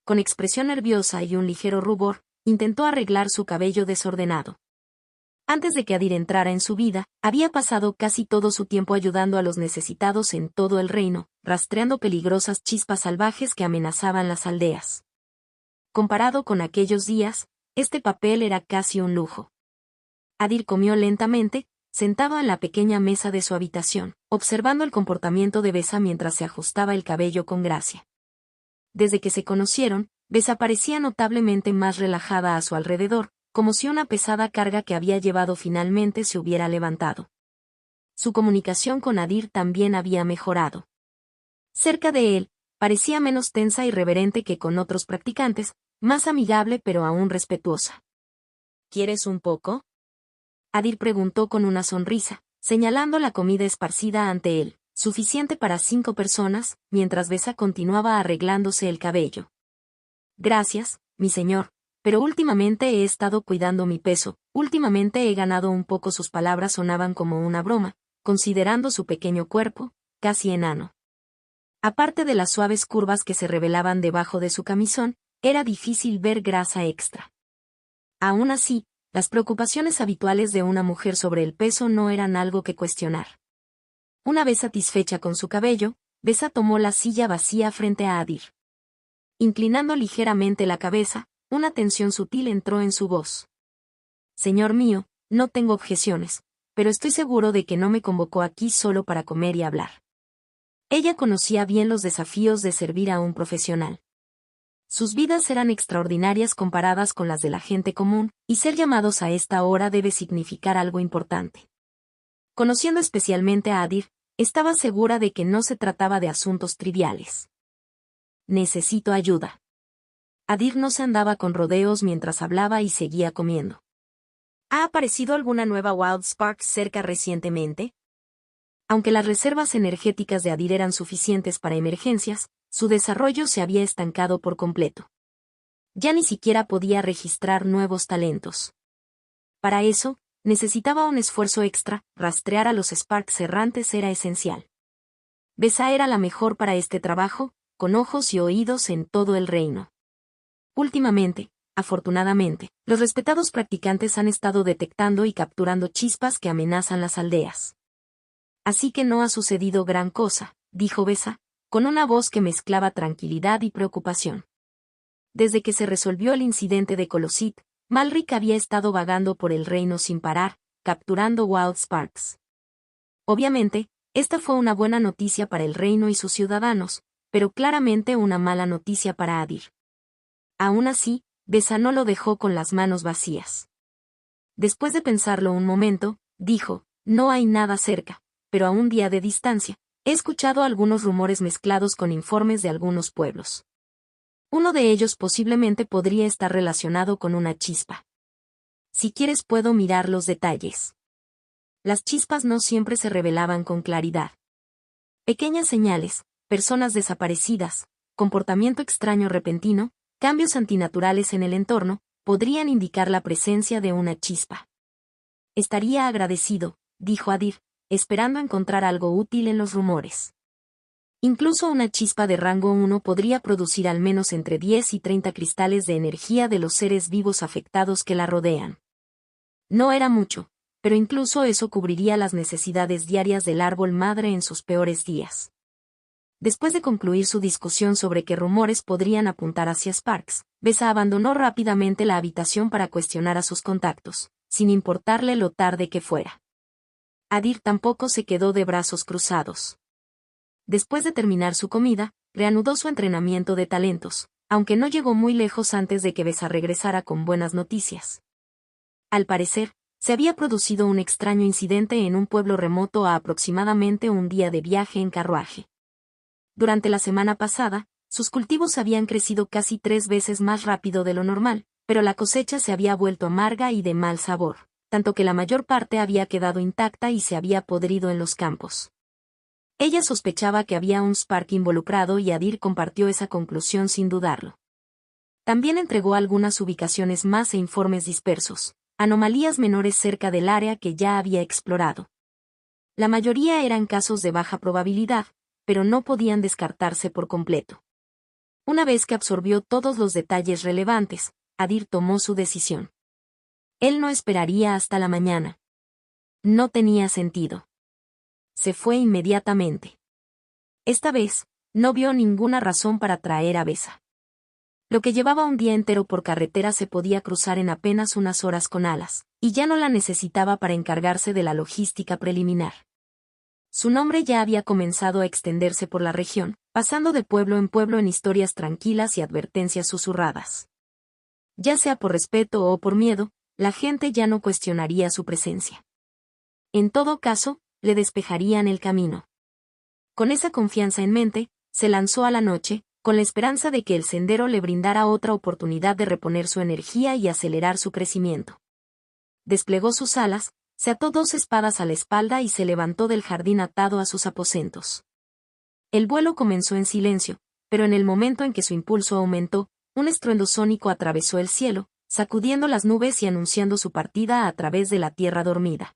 Con expresión nerviosa y un ligero rubor, intentó arreglar su cabello desordenado. Antes de que Adir entrara en su vida, había pasado casi todo su tiempo ayudando a los necesitados en todo el reino, rastreando peligrosas chispas salvajes que amenazaban las aldeas. Comparado con aquellos días, este papel era casi un lujo. Adir comió lentamente, sentado en la pequeña mesa de su habitación, observando el comportamiento de Besa mientras se ajustaba el cabello con gracia. Desde que se conocieron, Besa parecía notablemente más relajada a su alrededor, como si una pesada carga que había llevado finalmente se hubiera levantado. Su comunicación con Adir también había mejorado. Cerca de él, parecía menos tensa y reverente que con otros practicantes, más amigable pero aún respetuosa. ¿Quieres un poco? Adir preguntó con una sonrisa, señalando la comida esparcida ante él, suficiente para 5 personas, mientras Besa continuaba arreglándose el cabello. Gracias, mi señor. Pero últimamente he estado cuidando mi peso, últimamente he ganado un poco. Sus palabras sonaban como una broma, considerando su pequeño cuerpo, casi enano. Aparte de las suaves curvas que se revelaban debajo de su camisón, era difícil ver grasa extra. Aún así, las preocupaciones habituales de una mujer sobre el peso no eran algo que cuestionar. Una vez satisfecha con su cabello, Besa tomó la silla vacía frente a Adir. Inclinando ligeramente la cabeza, una tensión sutil entró en su voz. Señor mío, no tengo objeciones, pero estoy seguro de que no me convocó aquí solo para comer y hablar. Ella conocía bien los desafíos de servir a un profesional. Sus vidas eran extraordinarias comparadas con las de la gente común, y ser llamados a esta hora debe significar algo importante. Conociendo especialmente a Adir, estaba segura de que no se trataba de asuntos triviales. Necesito ayuda. Adir no se andaba con rodeos mientras hablaba y seguía comiendo. ¿Ha aparecido alguna nueva Wild Spark cerca recientemente? Aunque las reservas energéticas de Adir eran suficientes para emergencias, su desarrollo se había estancado por completo. Ya ni siquiera podía registrar nuevos talentos. Para eso, necesitaba un esfuerzo extra, rastrear a los Sparks errantes era esencial. Besa era la mejor para este trabajo, con ojos y oídos en todo el reino. Últimamente, afortunadamente, los respetados practicantes han estado detectando y capturando chispas que amenazan las aldeas. Así que no ha sucedido gran cosa, dijo Besa, con una voz que mezclaba tranquilidad y preocupación. Desde que se resolvió el incidente de Colosit, Malric había estado vagando por el reino sin parar, capturando Wild Sparks. Obviamente, esta fue una buena noticia para el reino y sus ciudadanos, pero claramente una mala noticia para Adir. Aún así, Besa no lo dejó con las manos vacías. Después de pensarlo un momento, dijo, no hay nada cerca, pero a un día de distancia, he escuchado algunos rumores mezclados con informes de algunos pueblos. Uno de ellos posiblemente podría estar relacionado con una chispa. Si quieres puedo mirar los detalles. Las chispas no siempre se revelaban con claridad. Pequeñas señales, personas desaparecidas, comportamiento extraño repentino, cambios antinaturales en el entorno, podrían indicar la presencia de una chispa. Estaría agradecido, dijo Adir, esperando encontrar algo útil en los rumores. Incluso una chispa de rango 1 podría producir al menos entre 10 y 30 cristales de energía de los seres vivos afectados que la rodean. No era mucho, pero incluso eso cubriría las necesidades diarias del árbol madre en sus peores días. Después de concluir su discusión sobre qué rumores podrían apuntar hacia Sparks, Besa abandonó rápidamente la habitación para cuestionar a sus contactos, sin importarle lo tarde que fuera. Adir tampoco se quedó de brazos cruzados. Después de terminar su comida, reanudó su entrenamiento de talentos, aunque no llegó muy lejos antes de que Besa regresara con buenas noticias. Al parecer, se había producido un extraño incidente en un pueblo remoto a aproximadamente un día de viaje en carruaje. Durante la semana pasada, sus cultivos habían crecido casi 3 veces más rápido de lo normal, pero la cosecha se había vuelto amarga y de mal sabor, tanto que la mayor parte había quedado intacta y se había podrido en los campos. Ella sospechaba que había un Spark involucrado y Adir compartió esa conclusión sin dudarlo. También entregó algunas ubicaciones más e informes dispersos, anomalías menores cerca del área que ya había explorado. La mayoría eran casos de baja probabilidad, pero no podían descartarse por completo. Una vez que absorbió todos los detalles relevantes, Adir tomó su decisión. Él no esperaría hasta la mañana. No tenía sentido. Se fue inmediatamente. Esta vez, no vio ninguna razón para traer a Besa. Lo que llevaba un día entero por carretera se podía cruzar en apenas unas horas con alas, y ya no la necesitaba para encargarse de la logística preliminar. Su nombre ya había comenzado a extenderse por la región, pasando de pueblo en historias tranquilas y advertencias susurradas. Ya sea por respeto o por miedo, la gente ya no cuestionaría su presencia. En todo caso, le despejarían el camino. Con esa confianza en mente, se lanzó a la noche, con la esperanza de que el sendero le brindara otra oportunidad de reponer su energía y acelerar su crecimiento. Desplegó sus alas, se ató 2 espadas a la espalda y se levantó del jardín atado a sus aposentos. El vuelo comenzó en silencio, pero en el momento en que su impulso aumentó, un estruendo sónico atravesó el cielo, sacudiendo las nubes y anunciando su partida a través de la tierra dormida.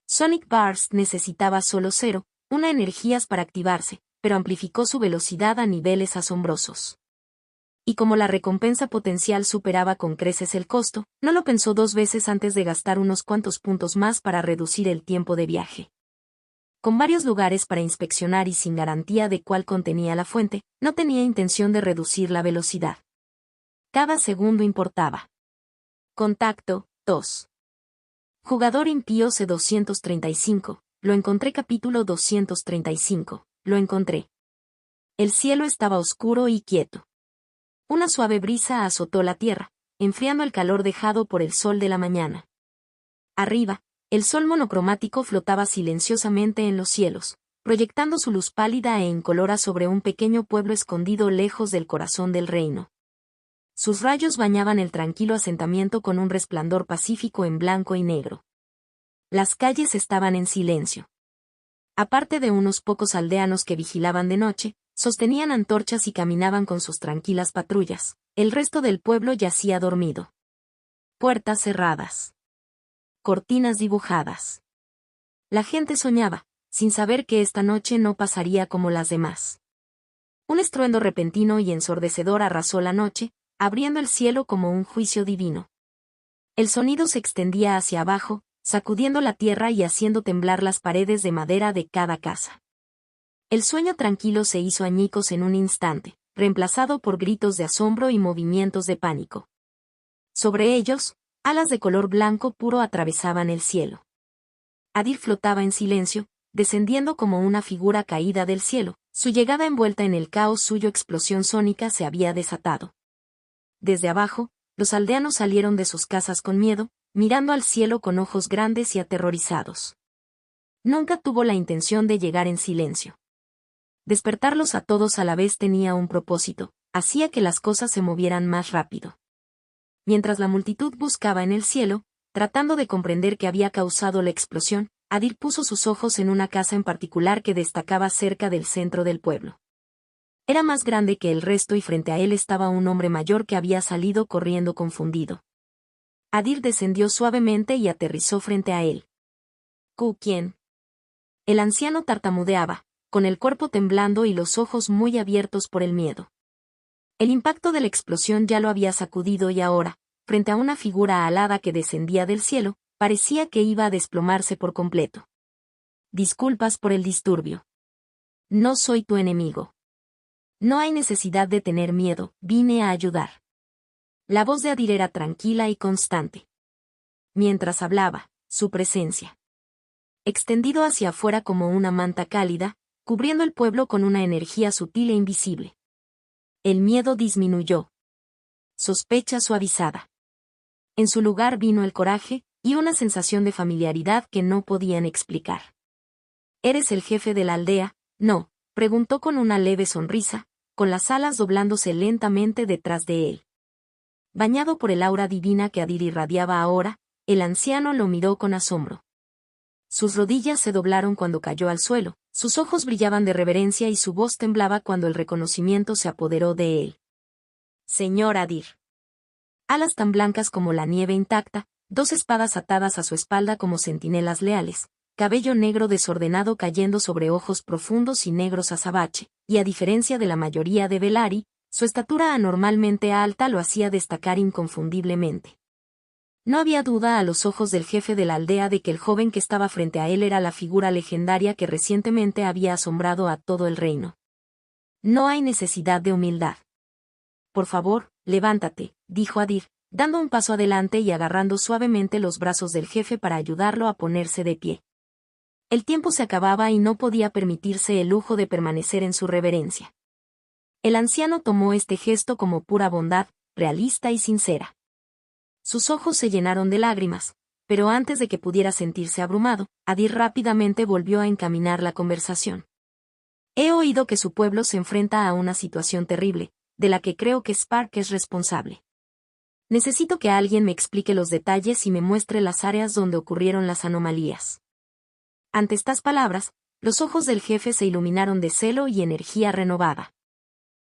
Sonic Burst necesitaba solo 0, una energías para activarse, pero amplificó su velocidad a niveles asombrosos. Y como la recompensa potencial superaba con creces el costo, no lo pensó 2 veces antes de gastar unos cuantos puntos más para reducir el tiempo de viaje. Con varios lugares para inspeccionar y sin garantía de cuál contenía la fuente, no tenía intención de reducir la velocidad. Cada segundo importaba. Contacto, 2. Jugador impío C235, lo encontré capítulo 235, lo encontré. El cielo estaba oscuro y quieto. Una suave brisa azotó la tierra, enfriando el calor dejado por el sol de la mañana. Arriba, el sol monocromático flotaba silenciosamente en los cielos, proyectando su luz pálida e incolora sobre un pequeño pueblo escondido lejos del corazón del reino. Sus rayos bañaban el tranquilo asentamiento con un resplandor pacífico en blanco y negro. Las calles estaban en silencio. Aparte de unos pocos aldeanos que vigilaban de noche, sostenían antorchas y caminaban con sus tranquilas patrullas, el resto del pueblo yacía dormido. Puertas cerradas. Cortinas dibujadas. La gente soñaba, sin saber que esta noche no pasaría como las demás. Un estruendo repentino y ensordecedor arrasó la noche, abriendo el cielo como un juicio divino. El sonido se extendía hacia abajo, sacudiendo la tierra y haciendo temblar las paredes de madera de cada casa. El sueño tranquilo se hizo añicos en un instante, reemplazado por gritos de asombro y movimientos de pánico. Sobre ellos, alas de color blanco puro atravesaban el cielo. Adir flotaba en silencio, descendiendo como una figura caída del cielo, su llegada envuelta en el caos suyo explosión sónica se había desatado. Desde abajo, los aldeanos salieron de sus casas con miedo, mirando al cielo con ojos grandes y aterrorizados. Nunca tuvo la intención de llegar en silencio. Despertarlos a todos a la vez tenía un propósito, hacía que las cosas se movieran más rápido. Mientras la multitud buscaba en el cielo, tratando de comprender qué había causado la explosión, Adir puso sus ojos en una casa en particular que destacaba cerca del centro del pueblo. Era más grande que el resto y frente a él estaba un hombre mayor que había salido corriendo confundido. Adir descendió suavemente y aterrizó frente a él. ¿Quién? El anciano tartamudeaba, con el cuerpo temblando y los ojos muy abiertos por el miedo. El impacto de la explosión ya lo había sacudido y ahora, frente a una figura alada que descendía del cielo, parecía que iba a desplomarse por completo. Disculpas por el disturbio. No soy tu enemigo. No hay necesidad de tener miedo, vine a ayudar. La voz de Adir era tranquila y constante. Mientras hablaba, su presencia, extendido hacia afuera como una manta cálida, cubriendo el pueblo con una energía sutil e invisible. El miedo disminuyó. Sospecha suavizada. En su lugar vino el coraje, y una sensación de familiaridad que no podían explicar. ¿Eres el jefe de la aldea? No, preguntó con una leve sonrisa, con las alas doblándose lentamente detrás de él. Bañado por el aura divina que Adir irradiaba ahora, el anciano lo miró con asombro. Sus rodillas se doblaron cuando cayó al suelo, sus ojos brillaban de reverencia y su voz temblaba cuando el reconocimiento se apoderó de él. Señor Adir. Alas tan blancas como la nieve intacta, dos espadas atadas a su espalda como centinelas leales, cabello negro desordenado cayendo sobre ojos profundos y negros azabache, y a diferencia de la mayoría de Velari, su estatura anormalmente alta lo hacía destacar inconfundiblemente. No había duda a los ojos del jefe de la aldea de que el joven que estaba frente a él era la figura legendaria que recientemente había asombrado a todo el reino. No hay necesidad de humildad. Por favor, levántate, dijo Adir, dando un paso adelante y agarrando suavemente los brazos del jefe para ayudarlo a ponerse de pie. El tiempo se acababa y no podía permitirse el lujo de permanecer en su reverencia. El anciano tomó este gesto como pura bondad, realista y sincera. Sus ojos se llenaron de lágrimas, pero antes de que pudiera sentirse abrumado, Adir rápidamente volvió a encaminar la conversación. He oído que su pueblo se enfrenta a una situación terrible, de la que creo que Spark es responsable. Necesito que alguien me explique los detalles y me muestre las áreas donde ocurrieron las anomalías. Ante estas palabras, los ojos del jefe se iluminaron de celo y energía renovada.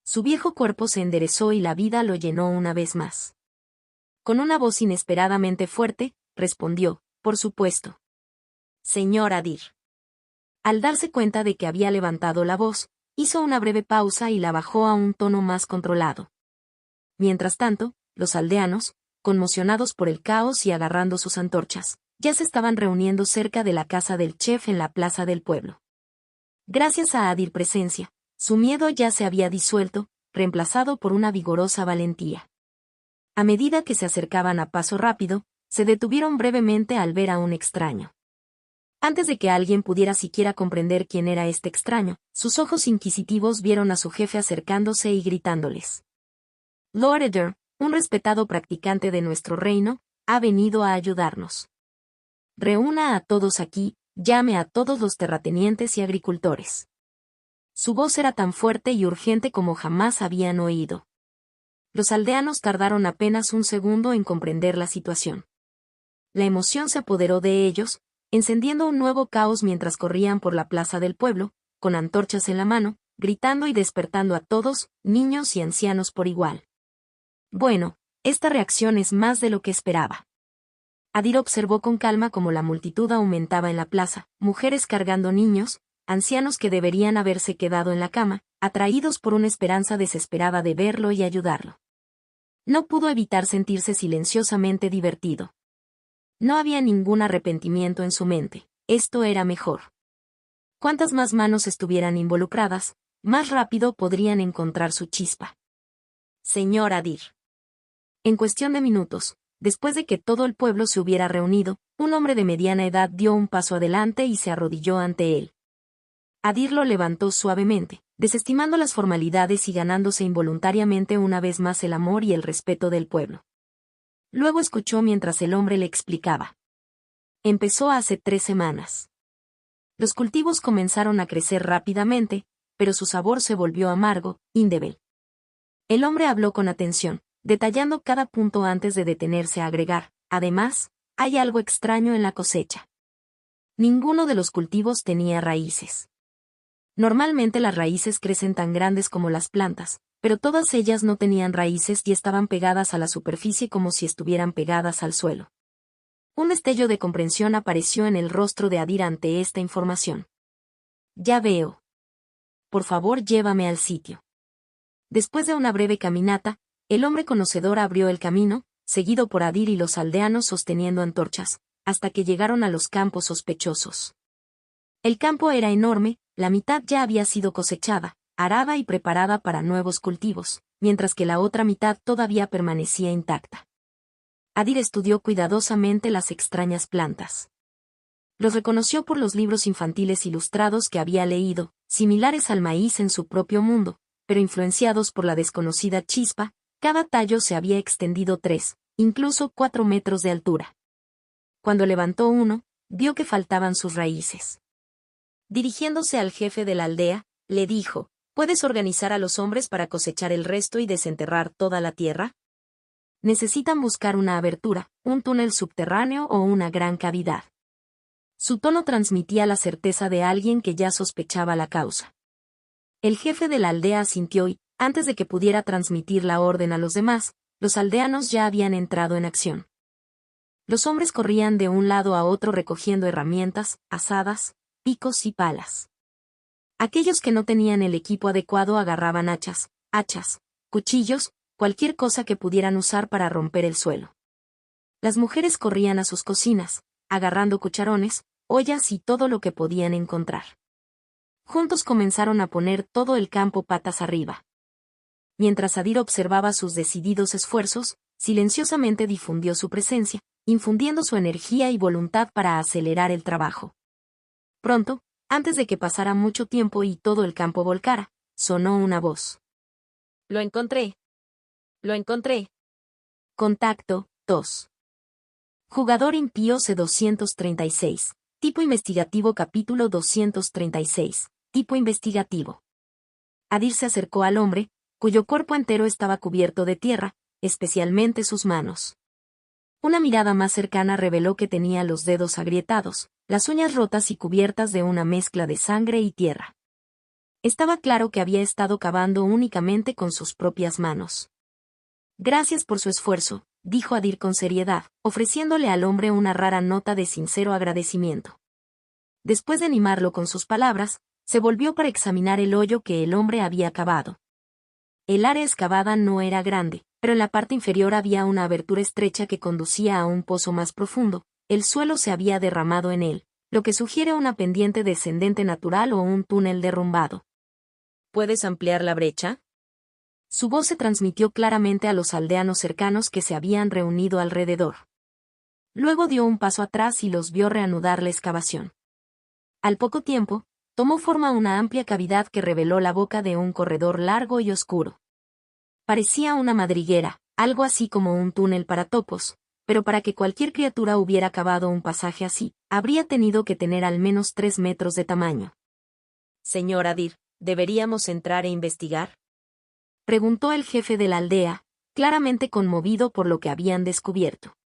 Su viejo cuerpo se enderezó y la vida lo llenó una vez más. Con una voz inesperadamente fuerte, respondió, por supuesto. Señor Adir. Al darse cuenta de que había levantado la voz, hizo una breve pausa y la bajó a un tono más controlado. Mientras tanto, los aldeanos, conmocionados por el caos y agarrando sus antorchas, ya se estaban reuniendo cerca de la casa del chef en la plaza del pueblo. Gracias a Adir presencia, su miedo ya se había disuelto, reemplazado por una vigorosa valentía. A medida que se acercaban a paso rápido, se detuvieron brevemente al ver a un extraño. Antes de que alguien pudiera siquiera comprender quién era este extraño, sus ojos inquisitivos vieron a su jefe acercándose y gritándoles: Lord Eder, un respetado practicante de nuestro reino, ha venido a ayudarnos. Reúna a todos aquí, llame a todos los terratenientes y agricultores. Su voz era tan fuerte y urgente como jamás habían oído. Los aldeanos tardaron apenas un segundo en comprender la situación. La emoción se apoderó de ellos, encendiendo un nuevo caos mientras corrían por la plaza del pueblo, con antorchas en la mano, gritando y despertando a todos, niños y ancianos por igual. Bueno, esta reacción es más de lo que esperaba. Adir observó con calma cómo la multitud aumentaba en la plaza, mujeres cargando niños, ancianos que deberían haberse quedado en la cama, atraídos por una esperanza desesperada de verlo y ayudarlo. No pudo evitar sentirse silenciosamente divertido. No había ningún arrepentimiento en su mente, esto era mejor. Cuantas más manos estuvieran involucradas, más rápido podrían encontrar su chispa. Señor Adir. En cuestión de minutos, después de que todo el pueblo se hubiera reunido, un hombre de mediana edad dio un paso adelante y se arrodilló ante él. Adir lo levantó suavemente, desestimando las formalidades y ganándose involuntariamente una vez más el amor y el respeto del pueblo. Luego escuchó mientras el hombre le explicaba. Empezó hace 3 semanas. Los cultivos comenzaron a crecer rápidamente, pero su sabor se volvió amargo, indébil. El hombre habló con atención, detallando cada punto antes de detenerse a agregar: además, hay algo extraño en la cosecha. Ninguno de los cultivos tenía raíces. Normalmente las raíces crecen tan grandes como las plantas, pero todas ellas no tenían raíces y estaban pegadas a la superficie como si estuvieran pegadas al suelo. Un destello de comprensión apareció en el rostro de Adir ante esta información. Ya veo. Por favor, llévame al sitio. Después de una breve caminata, el hombre conocedor abrió el camino, seguido por Adir y los aldeanos sosteniendo antorchas, hasta que llegaron a los campos sospechosos. El campo era enorme, la mitad ya había sido cosechada, arada y preparada para nuevos cultivos, mientras que la otra mitad todavía permanecía intacta. Adir estudió cuidadosamente las extrañas plantas. Los reconoció por los libros infantiles ilustrados que había leído, similares al maíz en su propio mundo, pero influenciados por la desconocida chispa. Cada tallo se había extendido 3, incluso 4 metros de altura. Cuando levantó uno, vio que faltaban sus raíces. Dirigiéndose al jefe de la aldea, le dijo: ¿puedes organizar a los hombres para cosechar el resto y desenterrar toda la tierra? Necesitan buscar una abertura, un túnel subterráneo o una gran cavidad. Su tono transmitía la certeza de alguien que ya sospechaba la causa. El jefe de la aldea asintió y, antes de que pudiera transmitir la orden a los demás, los aldeanos ya habían entrado en acción. Los hombres corrían de un lado a otro recogiendo herramientas, azadas, picos y palas. Aquellos que no tenían el equipo adecuado agarraban hachas, cuchillos, cualquier cosa que pudieran usar para romper el suelo. Las mujeres corrían a sus cocinas, agarrando cucharones, ollas y todo lo que podían encontrar. Juntos comenzaron a poner todo el campo patas arriba. Mientras Adir observaba sus decididos esfuerzos, silenciosamente difundió su presencia, infundiendo su energía y voluntad para acelerar el trabajo. Pronto, antes de que pasara mucho tiempo y todo el campo volcara, sonó una voz. Lo encontré. Lo encontré. Contacto, 2. Jugador impío C236. Tipo investigativo capítulo 236. Tipo investigativo. Adir se acercó al hombre, cuyo cuerpo entero estaba cubierto de tierra, especialmente sus manos. Una mirada más cercana reveló que tenía los dedos agrietados, las uñas rotas y cubiertas de una mezcla de sangre y tierra. Estaba claro que había estado cavando únicamente con sus propias manos. Gracias por su esfuerzo, dijo Adir con seriedad, ofreciéndole al hombre una rara nota de sincero agradecimiento. Después de animarlo con sus palabras, se volvió para examinar el hoyo que el hombre había cavado. El área excavada no era grande, pero en la parte inferior había una abertura estrecha que conducía a un pozo más profundo. El suelo se había derramado en él, lo que sugiere una pendiente descendente natural o un túnel derrumbado. ¿Puedes ampliar la brecha? Su voz se transmitió claramente a los aldeanos cercanos que se habían reunido alrededor. Luego dio un paso atrás y los vio reanudar la excavación. Al poco tiempo, tomó forma una amplia cavidad que reveló la boca de un corredor largo y oscuro. Parecía una madriguera, algo así como un túnel para topos, pero para que cualquier criatura hubiera cavado un pasaje así, habría tenido que tener al menos 3 metros de tamaño. Señor Adir, ¿deberíamos entrar e investigar? Preguntó el jefe de la aldea, claramente conmovido por lo que habían descubierto.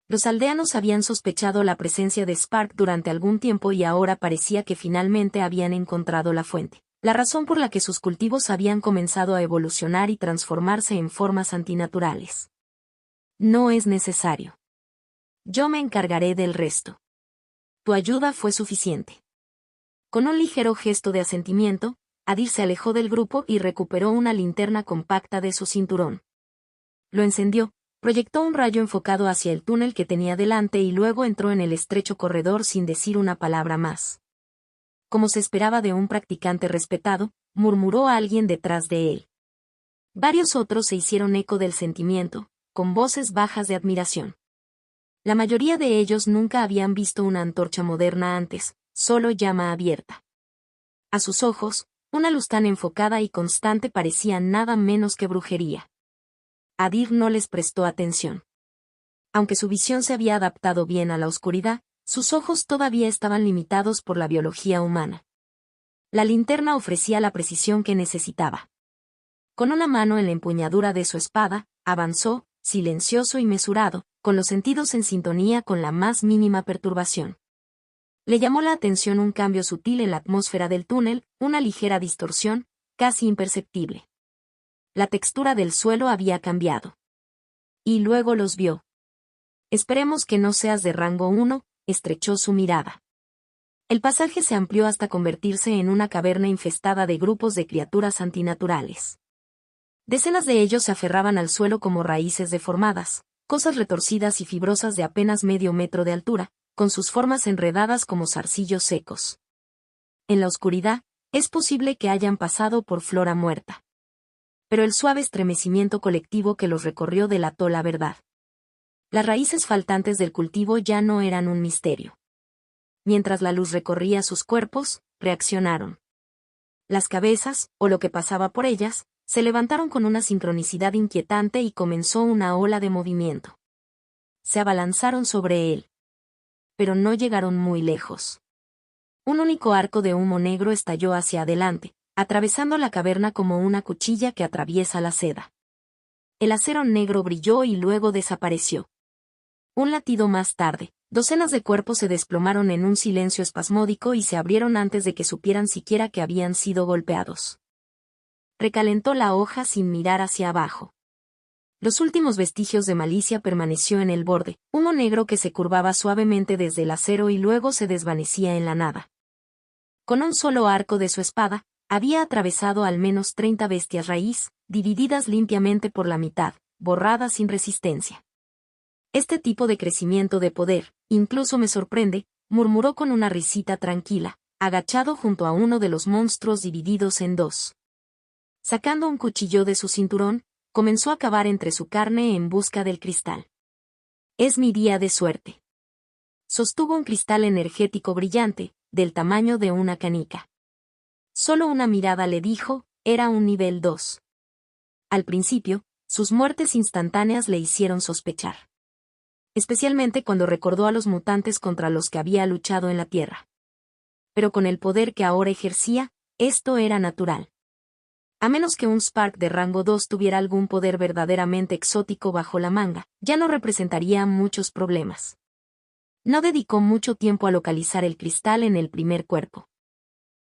Los aldeanos habían sospechado la presencia de Spark durante algún tiempo y ahora parecía que finalmente habían encontrado la fuente, la razón por la que sus cultivos habían comenzado a evolucionar y transformarse en formas antinaturales. No es necesario. Yo me encargaré del resto. Tu ayuda fue suficiente. Con un ligero gesto de asentimiento, Adir se alejó del grupo y recuperó una linterna compacta de su cinturón. Lo encendió, proyectó un rayo enfocado hacia el túnel que tenía delante y luego entró en el estrecho corredor sin decir una palabra más. Como se esperaba de un practicante respetado, murmuró a alguien detrás de él. Varios otros se hicieron eco del sentimiento, con voces bajas de admiración. La mayoría de ellos nunca habían visto una antorcha moderna antes, solo llama abierta. A sus ojos, una luz tan enfocada y constante parecía nada menos que brujería. Adir no les prestó atención. Aunque su visión se había adaptado bien a la oscuridad, sus ojos todavía estaban limitados por la biología humana. La linterna ofrecía la precisión que necesitaba. Con una mano en la empuñadura de su espada, avanzó, silencioso y mesurado, con los sentidos en sintonía con la más mínima perturbación. Le llamó la atención un cambio sutil en la atmósfera del túnel, una ligera distorsión, casi imperceptible. La textura del suelo había cambiado. Y luego los vio. Esperemos que no seas de rango 1, estrechó su mirada. El pasaje se amplió hasta convertirse en una caverna infestada de grupos de criaturas antinaturales. Decenas de ellos se aferraban al suelo como raíces deformadas, cosas retorcidas y fibrosas de apenas medio metro de altura, con sus formas enredadas como zarcillos secos. En la oscuridad, es posible que hayan pasado por flora muerta. Pero el suave estremecimiento colectivo que los recorrió delató la verdad. Las raíces faltantes del cultivo ya no eran un misterio. Mientras la luz recorría sus cuerpos, reaccionaron. Las cabezas, o lo que pasaba por ellas, se levantaron con una sincronicidad inquietante y comenzó una ola de movimiento. Se abalanzaron sobre él. Pero no llegaron muy lejos. Un único arco de humo negro estalló hacia adelante, atravesando la caverna como una cuchilla que atraviesa la seda. El acero negro brilló y luego desapareció. Un latido más tarde, docenas de cuerpos se desplomaron en un silencio espasmódico y se abrieron antes de que supieran siquiera que habían sido golpeados. Recalentó la hoja sin mirar hacia abajo. Los últimos vestigios de malicia permaneció en el borde, humo negro que se curvaba suavemente desde el acero y luego se desvanecía en la nada. Con un solo arco de su espada, había atravesado al menos 30 bestias raíz, divididas limpiamente por la mitad, borradas sin resistencia. Este tipo de crecimiento de poder, incluso me sorprende, murmuró con una risita tranquila, agachado junto a uno de los monstruos divididos en dos. Sacando un cuchillo de su cinturón, comenzó a cavar entre su carne en busca del cristal. Es mi día de suerte. Sostuvo un cristal energético brillante, del tamaño de una canica. Solo una mirada le dijo, era un nivel 2. Al principio, sus muertes instantáneas le hicieron sospechar. Especialmente cuando recordó a los mutantes contra los que había luchado en la Tierra. Pero con el poder que ahora ejercía, esto era natural. A menos que un Spark de rango 2 tuviera algún poder verdaderamente exótico bajo la manga, ya no representaría muchos problemas. No dedicó mucho tiempo a localizar el cristal en el primer cuerpo.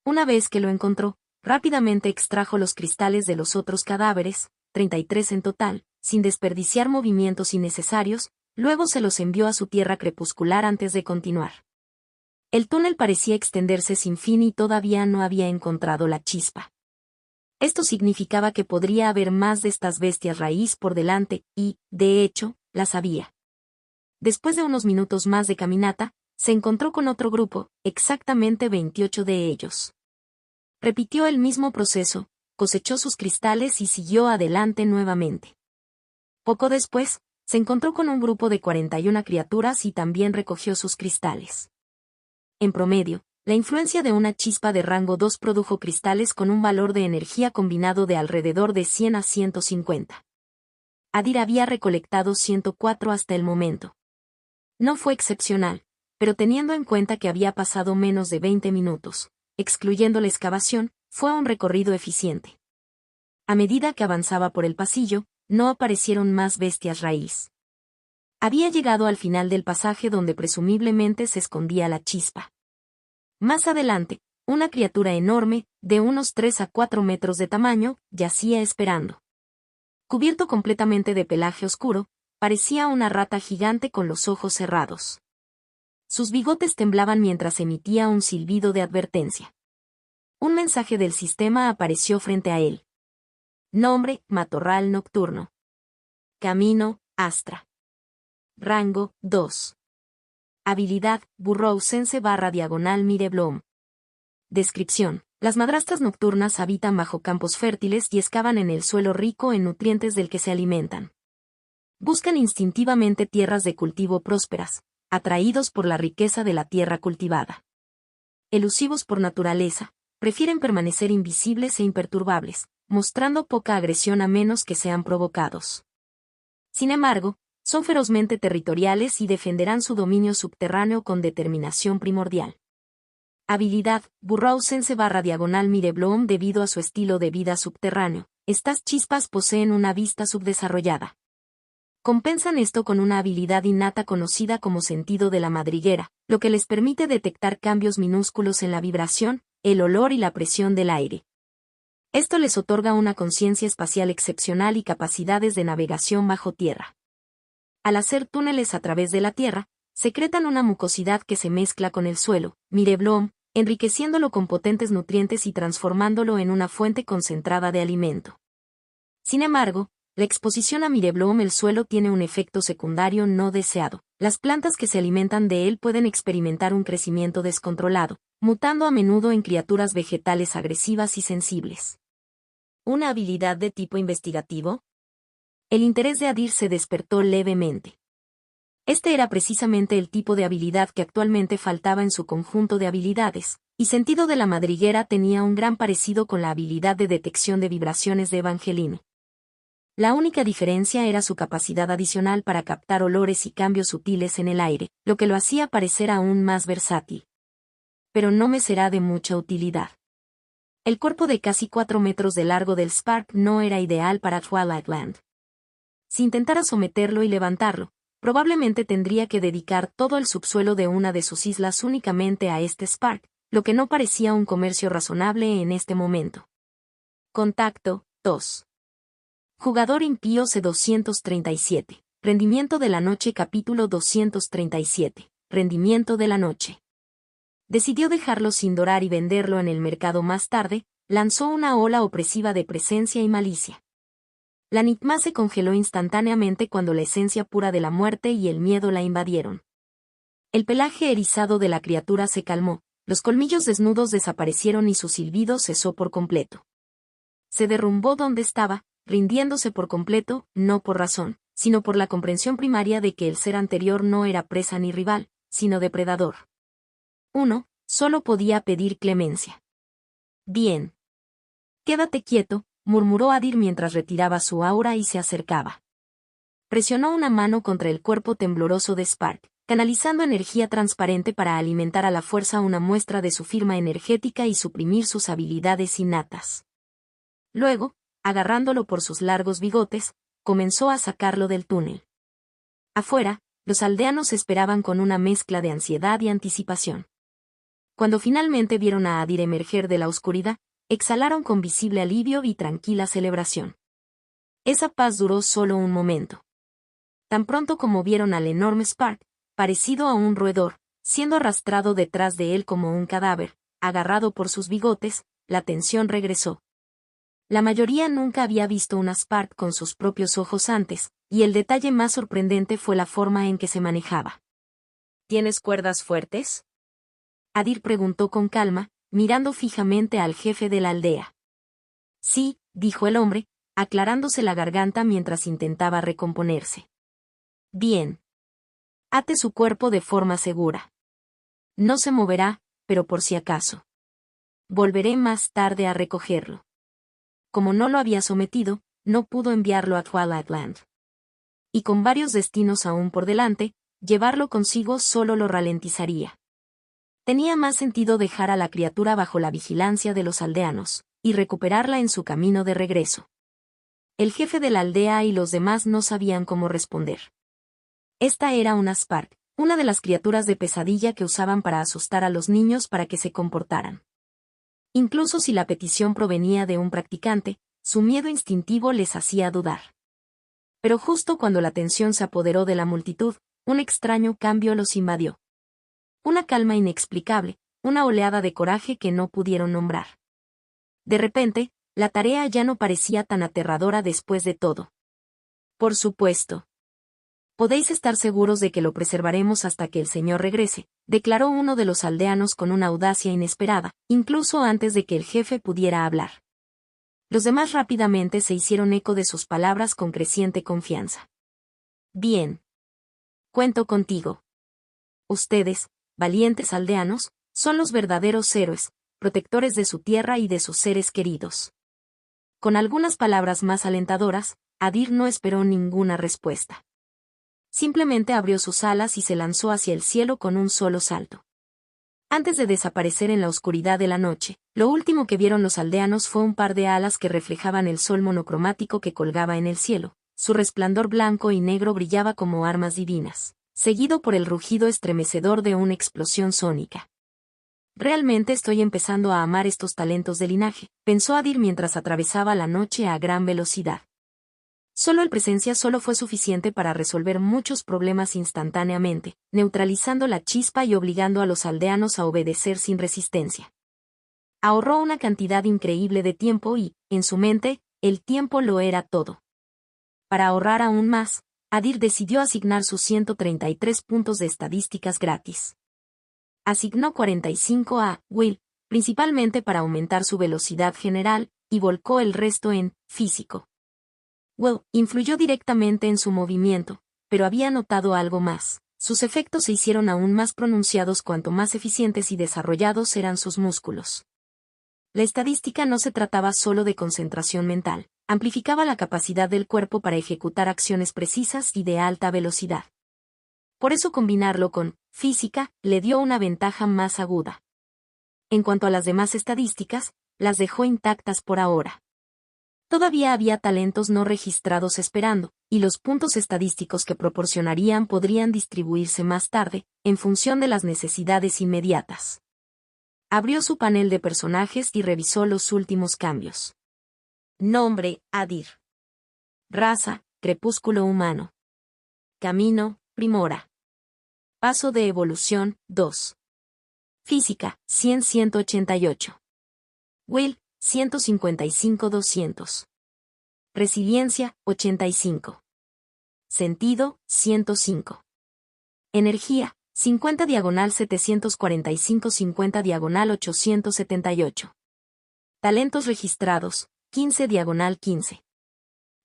Una vez que lo encontró, rápidamente extrajo los cristales de los otros cadáveres, 33 en total, sin desperdiciar movimientos innecesarios, luego se los envió a su tierra crepuscular antes de continuar. El túnel parecía extenderse sin fin y todavía no había encontrado la chispa. Esto significaba que podría haber más de estas bestias raíz por delante, y, de hecho, las había. Después de unos minutos más de caminata, se encontró con otro grupo, exactamente 28 de ellos. Repitió el mismo proceso, cosechó sus cristales y siguió adelante nuevamente. Poco después, Se encontró con un grupo de 41 criaturas y también recogió sus cristales. En promedio, la influencia de una chispa de rango 2 produjo cristales con un valor de energía combinado de alrededor de 100 a 150. Adir había recolectado 104 hasta el momento. No fue excepcional, pero teniendo en cuenta que había pasado menos de 20 minutos, excluyendo la excavación, fue un recorrido eficiente. A medida que avanzaba por el pasillo, no aparecieron más bestias raíz. Había llegado al final del pasaje donde presumiblemente se escondía la chispa. Más adelante, una criatura enorme, de unos 3 a 4 metros de tamaño, yacía esperando. Cubierto completamente de pelaje oscuro, parecía una rata gigante con los ojos cerrados. Sus bigotes temblaban mientras emitía un silbido de advertencia. Un mensaje del sistema apareció frente a él. Nombre, matorral nocturno. Camino, Astra. Rango, 2. Habilidad, Burroughsense / Mireblom. Descripción. Las madrastras nocturnas habitan bajo campos fértiles y excavan en el suelo rico en nutrientes del que se alimentan. Buscan instintivamente tierras de cultivo prósperas, atraídos por la riqueza de la tierra cultivada. Elusivos por naturaleza, prefieren permanecer invisibles e imperturbables, mostrando poca agresión a menos que sean provocados. Sin embargo, son ferozmente territoriales y defenderán su dominio subterráneo con determinación primordial. Habilidad, Burroughsense / Mireblom. Debido a su estilo de vida subterráneo, estas chispas poseen una vista subdesarrollada. Compensan esto con una habilidad innata conocida como sentido de la madriguera, lo que les permite detectar cambios minúsculos en la vibración, el olor y la presión del aire. Esto les otorga una conciencia espacial excepcional y capacidades de navegación bajo tierra. Al hacer túneles a través de la tierra, secretan una mucosidad que se mezcla con el suelo, Mireblom, enriqueciéndolo con potentes nutrientes y transformándolo en una fuente concentrada de alimento. Sin embargo, la exposición a Mireblom el suelo tiene un efecto secundario no deseado. Las plantas que se alimentan de él pueden experimentar un crecimiento descontrolado, mutando a menudo en criaturas vegetales agresivas y sensibles. ¿Una habilidad de tipo investigativo? El interés de Adir se despertó levemente. Este era precisamente el tipo de habilidad que actualmente faltaba en su conjunto de habilidades, y sentido de la madriguera tenía un gran parecido con la habilidad de detección de vibraciones de Evangeline. La única diferencia era su capacidad adicional para captar olores y cambios sutiles en el aire, lo que lo hacía parecer aún más versátil. Pero no me será de mucha utilidad. El cuerpo de casi 4 metros de largo del Spark no era ideal para Twilight Land. Si intentara someterlo y levantarlo, probablemente tendría que dedicar todo el subsuelo de una de sus islas únicamente a este Spark, lo que no parecía un comercio razonable en este momento. Contacto, 2. Jugador impío C237. Rendimiento de la noche. Capítulo 237. Rendimiento de la noche. Decidió dejarlo sin dorar y venderlo en el mercado más tarde, lanzó una ola opresiva de presencia y malicia. La Nigma se congeló instantáneamente cuando la esencia pura de la muerte y el miedo la invadieron. El pelaje erizado de la criatura se calmó, los colmillos desnudos desaparecieron y su silbido cesó por completo. Se derrumbó donde estaba, rindiéndose por completo, no por razón, sino por la comprensión primaria de que el ser anterior no era presa ni rival, sino depredador. Uno, solo podía pedir clemencia. Bien. Quédate quieto, murmuró Adir mientras retiraba su aura y se acercaba. Presionó una mano contra el cuerpo tembloroso de Spark, canalizando energía transparente para alimentar a la fuerza una muestra de su firma energética y suprimir sus habilidades innatas. Luego, agarrándolo por sus largos bigotes, comenzó a sacarlo del túnel. Afuera, los aldeanos esperaban con una mezcla de ansiedad y anticipación. Cuando finalmente vieron a Adir emerger de la oscuridad, exhalaron con visible alivio y tranquila celebración. Esa paz duró solo un momento. Tan pronto como vieron al enorme Spark, parecido a un roedor, siendo arrastrado detrás de él como un cadáver, agarrado por sus bigotes, la tensión regresó. La mayoría nunca había visto una Spark con sus propios ojos antes, y el detalle más sorprendente fue la forma en que se manejaba. ¿Tienes cuerdas fuertes?, Adir preguntó con calma, mirando fijamente al jefe de la aldea. Sí, dijo el hombre, aclarándose la garganta mientras intentaba recomponerse. Bien. Ate su cuerpo de forma segura. No se moverá, pero por si acaso. Volveré más tarde a recogerlo. Como no lo había sometido, no pudo enviarlo a Twilight Land. Y con varios destinos aún por delante, llevarlo consigo solo lo ralentizaría. Tenía más sentido dejar a la criatura bajo la vigilancia de los aldeanos, y recuperarla en su camino de regreso. El jefe de la aldea y los demás no sabían cómo responder. Esta era una Spark, una de las criaturas de pesadilla que usaban para asustar a los niños para que se comportaran. Incluso si la petición provenía de un practicante, su miedo instintivo les hacía dudar. Pero justo cuando la tensión se apoderó de la multitud, un extraño cambio los invadió. Una calma inexplicable, una oleada de coraje que no pudieron nombrar. De repente, la tarea ya no parecía tan aterradora después de todo. Por supuesto. Podéis estar seguros de que lo preservaremos hasta que el señor regrese, declaró uno de los aldeanos con una audacia inesperada, incluso antes de que el jefe pudiera hablar. Los demás rápidamente se hicieron eco de sus palabras con creciente confianza. Bien. Cuento contigo. Ustedes, valientes aldeanos, son los verdaderos héroes, protectores de su tierra y de sus seres queridos. Con algunas palabras más alentadoras, Adir no esperó ninguna respuesta. Simplemente abrió sus alas y se lanzó hacia el cielo con un solo salto. Antes de desaparecer en la oscuridad de la noche, lo último que vieron los aldeanos fue un par de alas que reflejaban el sol monocromático que colgaba en el cielo. Su resplandor blanco y negro brillaba como armas divinas, seguido por el rugido estremecedor de una explosión sónica. Realmente estoy empezando a amar estos talentos de linaje, pensó Adir mientras atravesaba la noche a gran velocidad. Solo el presencia solo fue suficiente para resolver muchos problemas instantáneamente, neutralizando la chispa y obligando a los aldeanos a obedecer sin resistencia. Ahorró una cantidad increíble de tiempo y, en su mente, el tiempo lo era todo. Para ahorrar aún más, Adir decidió asignar sus 133 puntos de estadísticas gratis. Asignó 45 a Will, principalmente para aumentar su velocidad general, y volcó el resto en físico. Will influyó directamente en su movimiento, pero había notado algo más. Sus efectos se hicieron aún más pronunciados cuanto más eficientes y desarrollados eran sus músculos. La estadística no se trataba solo de concentración mental, amplificaba la capacidad del cuerpo para ejecutar acciones precisas y de alta velocidad. Por eso combinarlo con física le dio una ventaja más aguda. En cuanto a las demás estadísticas, las dejó intactas por ahora. Todavía había talentos no registrados esperando, y los puntos estadísticos que proporcionarían podrían distribuirse más tarde, en función de las necesidades inmediatas. Abrió su panel de personajes y revisó los últimos cambios. Nombre, Adir. Raza, crepúsculo humano. Camino, Primora. Paso de evolución, 2. Física, 100-188. Will, 155-200. Resiliencia, 85. Sentido, 105. Energía, 50/745-50/878. Talentos registrados, 15/15.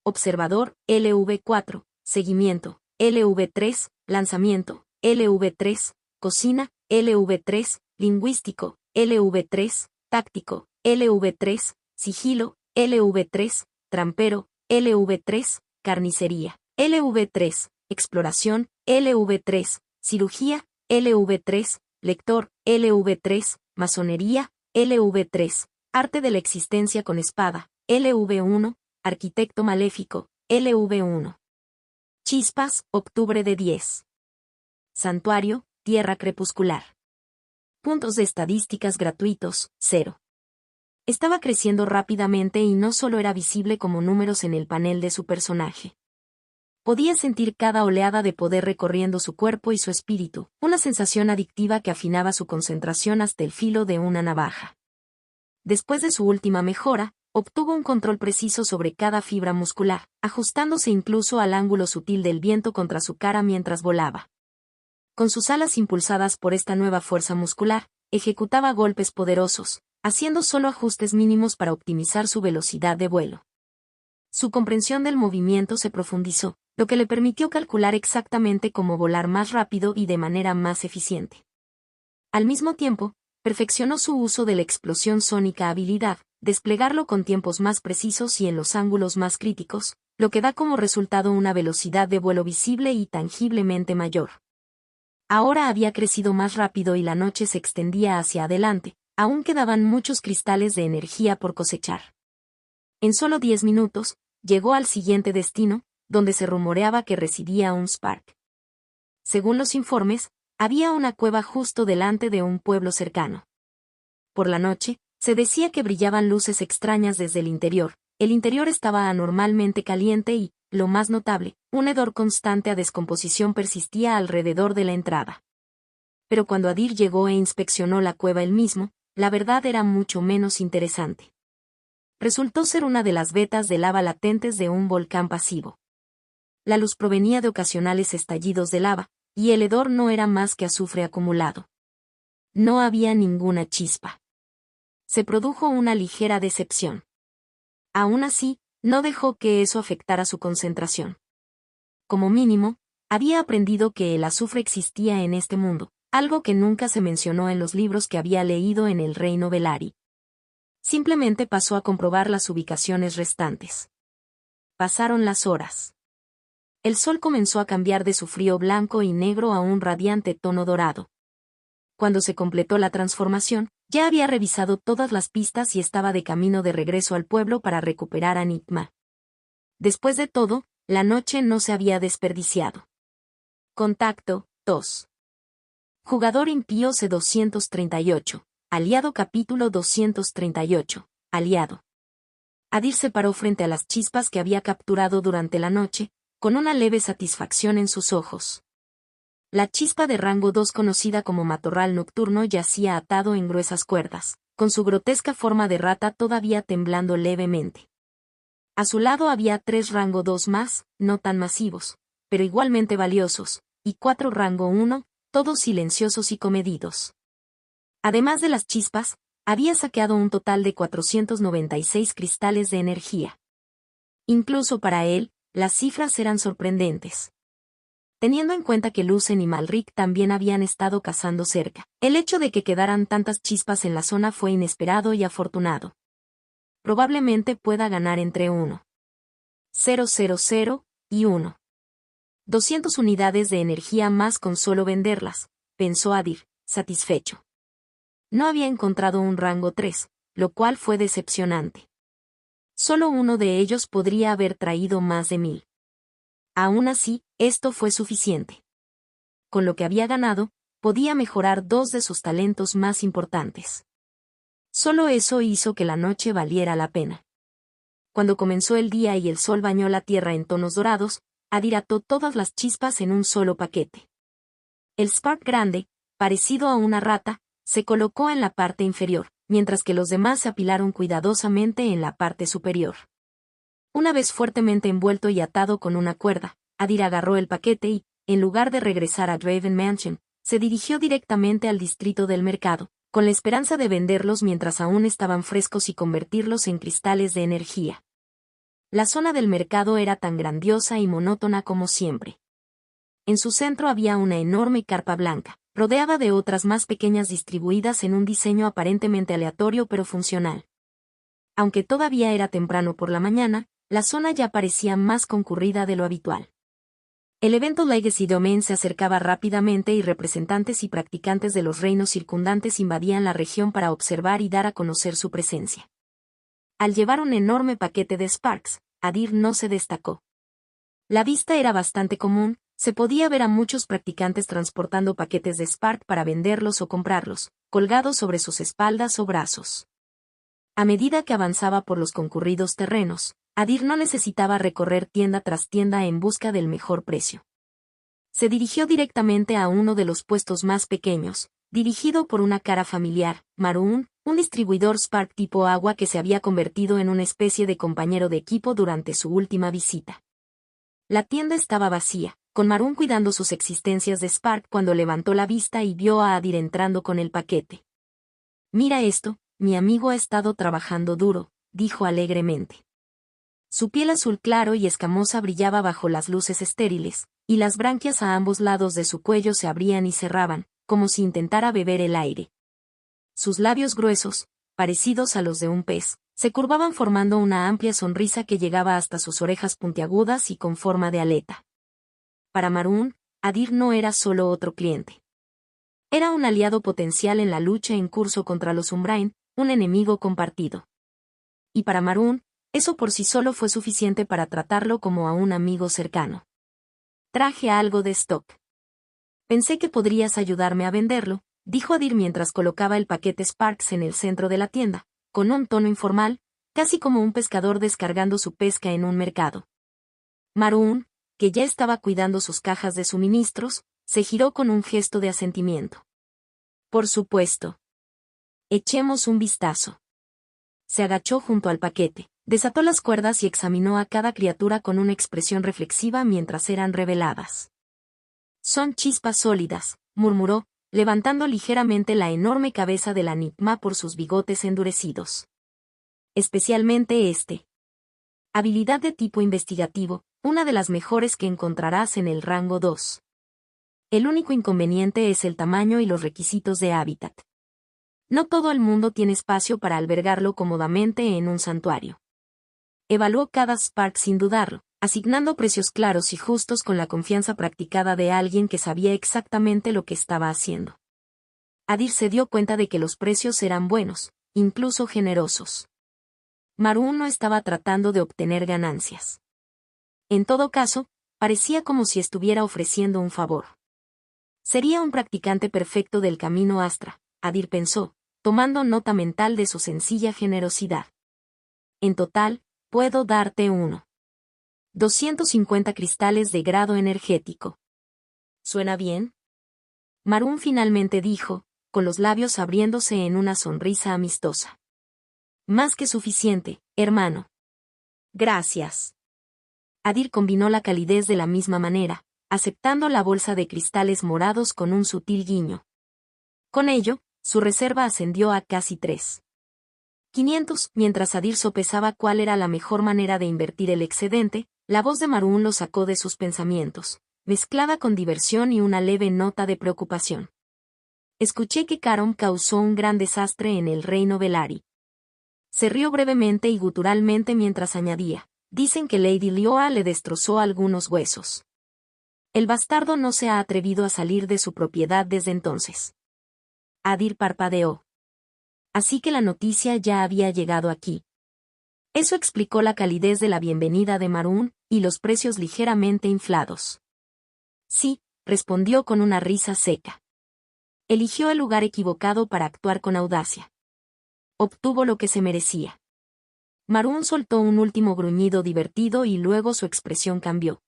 Observador, LV4, seguimiento, LV3, lanzamiento, LV3, cocina, LV3, lingüístico, LV3, táctico, LV3, sigilo, LV3, trampero, LV3, carnicería, LV3, exploración, LV3, cirugía, LV3, lector, LV3, masonería, LV3, arte de la existencia con espada, LV1, arquitecto maléfico, LV1. Chispas, octubre de 10. Santuario, tierra crepuscular. Puntos de estadísticas gratuitos, 0. Estaba creciendo rápidamente y no solo era visible como números en el panel de su personaje. Podía sentir cada oleada de poder recorriendo su cuerpo y su espíritu, una sensación adictiva que afinaba su concentración hasta el filo de una navaja. Después de su última mejora, obtuvo un control preciso sobre cada fibra muscular, ajustándose incluso al ángulo sutil del viento contra su cara mientras volaba. Con sus alas impulsadas por esta nueva fuerza muscular, ejecutaba golpes poderosos, haciendo solo ajustes mínimos para optimizar su velocidad de vuelo. Su comprensión del movimiento se profundizó, lo que le permitió calcular exactamente cómo volar más rápido y de manera más eficiente. Al mismo tiempo, perfeccionó su uso de la explosión sónica habilidad, desplegarlo con tiempos más precisos y en los ángulos más críticos, lo que da como resultado una velocidad de vuelo visible y tangiblemente mayor. Ahora había crecido más rápido y la noche se extendía hacia adelante, aún quedaban muchos cristales de energía por cosechar. En solo 10 minutos, llegó al siguiente destino, donde se rumoreaba que residía un Spark. Según los informes, había una cueva justo delante de un pueblo cercano. Por la noche, se decía que brillaban luces extrañas desde el interior estaba anormalmente caliente y, lo más notable, un hedor constante a descomposición persistía alrededor de la entrada. Pero cuando Adir llegó e inspeccionó la cueva él mismo, la verdad era mucho menos interesante. Resultó ser una de las vetas de lava latentes de un volcán pasivo. La luz provenía de ocasionales estallidos de lava, y el hedor no era más que azufre acumulado. No había ninguna chispa. Se produjo una ligera decepción. Aún así, no dejó que eso afectara su concentración. Como mínimo, había aprendido que el azufre existía en este mundo, algo que nunca se mencionó en los libros que había leído en el reino Velari. Simplemente pasó a comprobar las ubicaciones restantes. Pasaron las horas. El sol comenzó a cambiar de su frío blanco y negro a un radiante tono dorado. Cuando se completó la transformación, ya había revisado todas las pistas y estaba de camino de regreso al pueblo para recuperar a Nigma. Después de todo, la noche no se había desperdiciado. Contacto, 2. Jugador impío C238. Aliado capítulo 238. Aliado. Adir se paró frente a las chispas que había capturado durante la noche, con una leve satisfacción en sus ojos. La chispa de rango 2 conocida como matorral nocturno yacía atado en gruesas cuerdas, con su grotesca forma de rata todavía temblando levemente. A su lado había 3 rango 2 más, no tan masivos, pero igualmente valiosos, y 4 rango 1, todos silenciosos y comedidos. Además de las chispas, había saqueado un total de 496 cristales de energía. Incluso para él, las cifras eran sorprendentes. Teniendo en cuenta que Lucen y Malric también habían estado cazando cerca, el hecho de que quedaran tantas chispas en la zona fue inesperado y afortunado. Probablemente pueda ganar entre 1,000 y 1,200 unidades de energía más con solo venderlas, pensó Adir, satisfecho. No había encontrado un rango 3, lo cual fue decepcionante. Solo uno de ellos podría haber traído más de 1000. Aún así, esto fue suficiente. Con lo que había ganado, podía mejorar 2 de sus talentos más importantes. Solo eso hizo que la noche valiera la pena. Cuando comenzó el día y el sol bañó la tierra en tonos dorados, Adir ató todas las chispas en un solo paquete. El Spark grande, parecido a una rata, se colocó en la parte inferior, mientras que los demás se apilaron cuidadosamente en la parte superior. Una vez fuertemente envuelto y atado con una cuerda, Adir agarró el paquete y, en lugar de regresar a Draven Mansion, se dirigió directamente al distrito del mercado, con la esperanza de venderlos mientras aún estaban frescos y convertirlos en cristales de energía. La zona del mercado era tan grandiosa y monótona como siempre. En su centro había una enorme carpa blanca, rodeada de otras más pequeñas distribuidas en un diseño aparentemente aleatorio pero funcional. Aunque todavía era temprano por la mañana, la zona ya parecía más concurrida de lo habitual. El evento Legacy Domain se acercaba rápidamente y representantes y practicantes de los reinos circundantes invadían la región para observar y dar a conocer su presencia. Al llevar un enorme paquete de Sparks, Adir no se destacó. La vista era bastante común, se podía ver a muchos practicantes transportando paquetes de Spark para venderlos o comprarlos, colgados sobre sus espaldas o brazos. A medida que avanzaba por los concurridos terrenos, Adir no necesitaba recorrer tienda tras tienda en busca del mejor precio. Se dirigió directamente a uno de los puestos más pequeños, dirigido por una cara familiar, Maroon, un distribuidor Spark tipo agua que se había convertido en una especie de compañero de equipo durante su última visita. La tienda estaba vacía, con Maroon cuidando sus existencias de Spark cuando levantó la vista y vio a Adir entrando con el paquete. «Mira esto, mi amigo ha estado trabajando duro», dijo alegremente. Su piel azul claro y escamosa brillaba bajo las luces estériles, y las branquias a ambos lados de su cuello se abrían y cerraban, como si intentara beber el aire. Sus labios gruesos, parecidos a los de un pez, se curvaban formando una amplia sonrisa que llegaba hasta sus orejas puntiagudas y con forma de aleta. Para Maroon, Adir no era solo otro cliente. Era un aliado potencial en la lucha en curso contra los Umbrain, un enemigo compartido. Y para Maroon, eso por sí solo fue suficiente para tratarlo como a un amigo cercano. Traje algo de stock. Pensé que podrías ayudarme a venderlo, dijo Adir mientras colocaba el paquete Sparks en el centro de la tienda, con un tono informal, casi como un pescador descargando su pesca en un mercado. Maroon, que ya estaba cuidando sus cajas de suministros, se giró con un gesto de asentimiento. Por supuesto. Echemos un vistazo. Se agachó junto al paquete, desató las cuerdas y examinó a cada criatura con una expresión reflexiva mientras eran reveladas. Son chispas sólidas, murmuró, levantando ligeramente la enorme cabeza de la Nigma por sus bigotes endurecidos. Especialmente este. Habilidad de tipo investigativo, una de las mejores que encontrarás en el rango 2. El único inconveniente es el tamaño y los requisitos de hábitat. No todo el mundo tiene espacio para albergarlo cómodamente en un santuario. Evaluó cada Spark sin dudarlo, asignando precios claros y justos con la confianza practicada de alguien que sabía exactamente lo que estaba haciendo. Adir se dio cuenta de que los precios eran buenos, incluso generosos. Maroon no estaba tratando de obtener ganancias. En todo caso, parecía como si estuviera ofreciendo un favor. Sería un practicante perfecto del camino Astra, Adir pensó, tomando nota mental de su sencilla generosidad. En total, puedo darte 250 cristales de grado energético. ¿Suena bien? Maroon finalmente dijo, con los labios abriéndose en una sonrisa amistosa. Más que suficiente, hermano. Gracias. Adir combinó la calidez de la misma manera, aceptando la bolsa de cristales morados con un sutil guiño. Con ello, su reserva ascendió a casi 3.500. Mientras Adir sopesaba cuál era la mejor manera de invertir el excedente, la voz de Maroon lo sacó de sus pensamientos, mezclada con diversión y una leve nota de preocupación. Escuché que Caron causó un gran desastre en el reino Velari. Se rió brevemente y guturalmente mientras añadía, dicen que Lady Lioa le destrozó algunos huesos. El bastardo no se ha atrevido a salir de su propiedad desde entonces. Adir parpadeó. Así que la noticia ya había llegado aquí. Eso explicó la calidez de la bienvenida de Maroon, y los precios ligeramente inflados. Sí, respondió con una risa seca. Eligió el lugar equivocado para actuar con audacia. Obtuvo lo que se merecía. Maroon soltó un último gruñido divertido y luego su expresión cambió.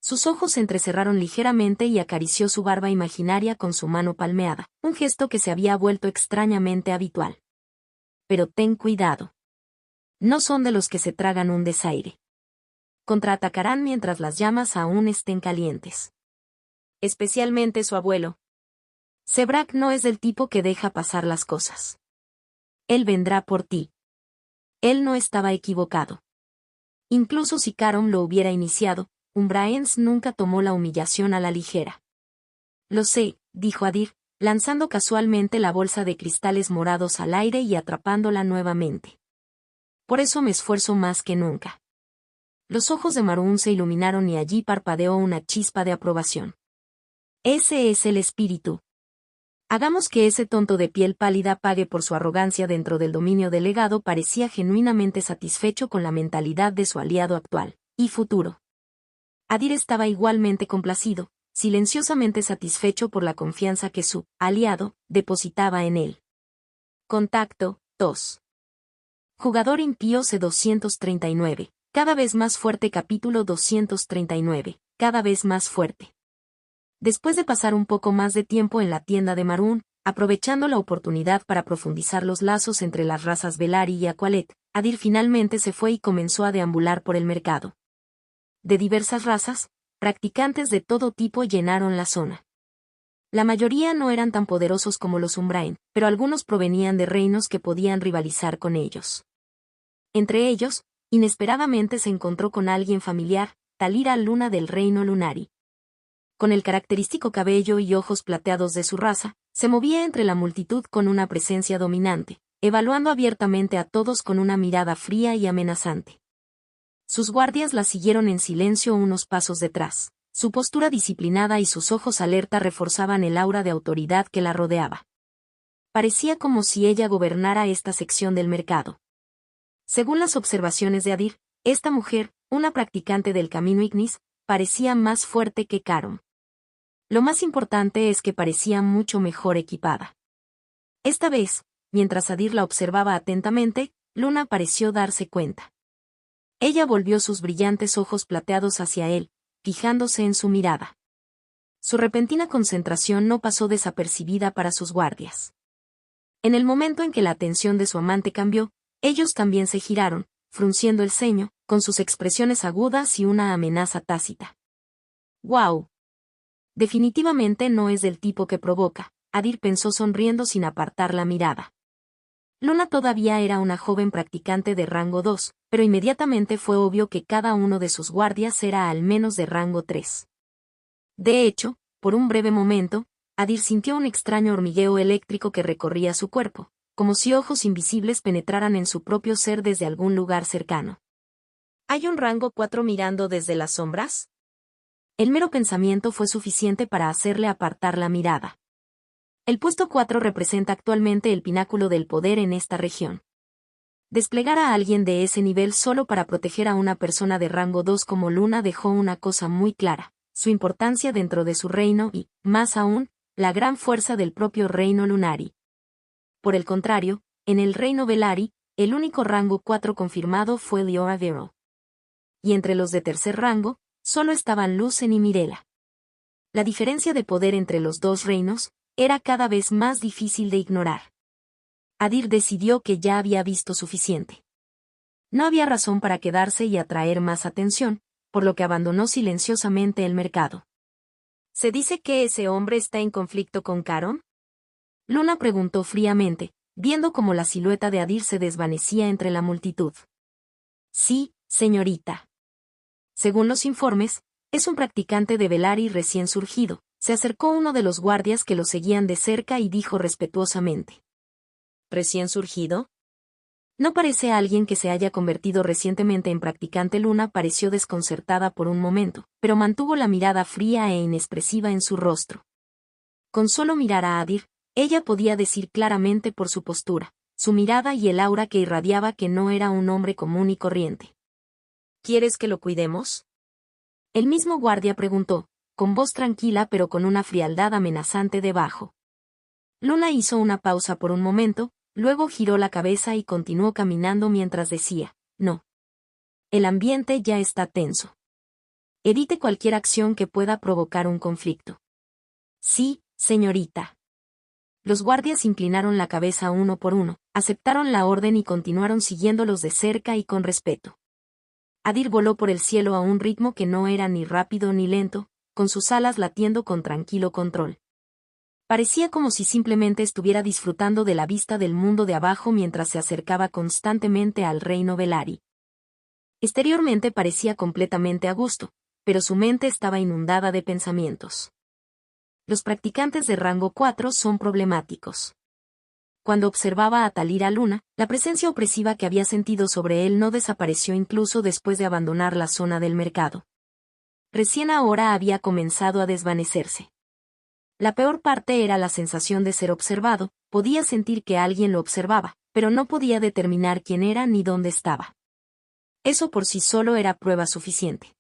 Sus ojos se entrecerraron ligeramente y acarició su barba imaginaria con su mano palmeada, un gesto que se había vuelto extrañamente habitual. Pero ten cuidado. No son de los que se tragan un desaire. Contraatacarán mientras las llamas aún estén calientes. Especialmente su abuelo. Sebrak no es del tipo que deja pasar las cosas. Él vendrá por ti. Él no estaba equivocado. Incluso si Caron lo hubiera iniciado, Umbraens nunca tomó la humillación a la ligera. Lo sé, dijo Adir, lanzando casualmente la bolsa de cristales morados al aire y atrapándola nuevamente. Por eso me esfuerzo más que nunca. Los ojos de Maroon se iluminaron y allí parpadeó una chispa de aprobación. Ese es el espíritu. Hagamos que ese tonto de piel pálida pague por su arrogancia dentro del dominio del legado. Parecía genuinamente satisfecho con la mentalidad de su aliado actual y futuro. Adir estaba igualmente complacido, silenciosamente satisfecho por la confianza que su aliado depositaba en él. Contacto 2. Jugador impío C239. Cada vez más fuerte. Capítulo 239. Cada vez más fuerte. Después de pasar un poco más de tiempo en la tienda de Maroon, aprovechando la oportunidad para profundizar los lazos entre las razas Velari y Aqualet, Adir finalmente se fue y comenzó a deambular por el mercado. De diversas razas, practicantes de todo tipo llenaron la zona. La mayoría no eran tan poderosos como los Umbrain, pero algunos provenían de reinos que podían rivalizar con ellos. Entre ellos, inesperadamente se encontró con alguien familiar, Talira Luna del Reino Lunari. Con el característico cabello y ojos plateados de su raza, se movía entre la multitud con una presencia dominante, evaluando abiertamente a todos con una mirada fría y amenazante. Sus guardias la siguieron en silencio unos pasos detrás. Su postura disciplinada y sus ojos alerta reforzaban el aura de autoridad que la rodeaba. Parecía como si ella gobernara esta sección del mercado. Según las observaciones de Adir, esta mujer, una practicante del camino Ignis, parecía más fuerte que Caron. Lo más importante es que parecía mucho mejor equipada. Esta vez, mientras Adir la observaba atentamente, Luna pareció darse cuenta. Ella volvió sus brillantes ojos plateados hacia él, fijándose en su mirada. Su repentina concentración no pasó desapercibida para sus guardias. En el momento en que la atención de su amante cambió, ellos también se giraron, frunciendo el ceño, con sus expresiones agudas y una amenaza tácita. ¡Guau! Definitivamente no es del tipo que provoca, Adir pensó sonriendo sin apartar la mirada. Luna todavía era una joven practicante de rango 2, pero inmediatamente fue obvio que cada uno de sus guardias era al menos de rango 3. De hecho, por un breve momento, Adir sintió un extraño hormigueo eléctrico que recorría su cuerpo, como si ojos invisibles penetraran en su propio ser desde algún lugar cercano. ¿Hay un rango 4 mirando desde las sombras? El mero pensamiento fue suficiente para hacerle apartar la mirada. El puesto 4 representa actualmente el pináculo del poder en esta región. Desplegar a alguien de ese nivel solo para proteger a una persona de rango 2 como Luna dejó una cosa muy clara, su importancia dentro de su reino y, más aún, la gran fuerza del propio reino Lunari. Por el contrario, en el reino Velari, el único rango 4 confirmado fue Liora Vero. Y entre los de tercer rango, solo estaban Lucen y Mirela. La diferencia de poder entre los dos reinos era cada vez más difícil de ignorar. Adir decidió que ya había visto suficiente. No había razón para quedarse y atraer más atención, por lo que abandonó silenciosamente el mercado. ¿Se dice que ese hombre está en conflicto con Caron? Luna preguntó fríamente, viendo cómo la silueta de Adir se desvanecía entre la multitud. Sí, señorita. Según los informes, es un practicante de Velari recién surgido. Se acercó uno de los guardias que lo seguían de cerca y dijo respetuosamente. ¿Recién surgido? No parece alguien que se haya convertido recientemente en practicante. Luna pareció desconcertada por un momento, pero mantuvo la mirada fría e inexpresiva en su rostro. Con solo mirar a Adir, ella podía decir claramente por su postura, su mirada y el aura que irradiaba que no era un hombre común y corriente. ¿Quieres que lo cuidemos? El mismo guardia preguntó, con voz tranquila pero con una frialdad amenazante debajo. Luna hizo una pausa por un momento, luego giró la cabeza y continuó caminando mientras decía, no. El ambiente ya está tenso. Evite cualquier acción que pueda provocar un conflicto. Sí, señorita. Los guardias inclinaron la cabeza uno por uno, aceptaron la orden y continuaron siguiéndolos de cerca y con respeto. Adir voló por el cielo a un ritmo que no era ni rápido ni lento, con sus alas latiendo con tranquilo control. Parecía como si simplemente estuviera disfrutando de la vista del mundo de abajo mientras se acercaba constantemente al reino Velari. Exteriormente parecía completamente a gusto, pero su mente estaba inundada de pensamientos. Los practicantes de rango 4 son problemáticos. Cuando observaba a Talira Luna, la presencia opresiva que había sentido sobre él no desapareció incluso después de abandonar la zona del mercado. Recién ahora había comenzado a desvanecerse. La peor parte era la sensación de ser observado, podía sentir que alguien lo observaba, pero no podía determinar quién era ni dónde estaba. Eso por sí solo era prueba suficiente.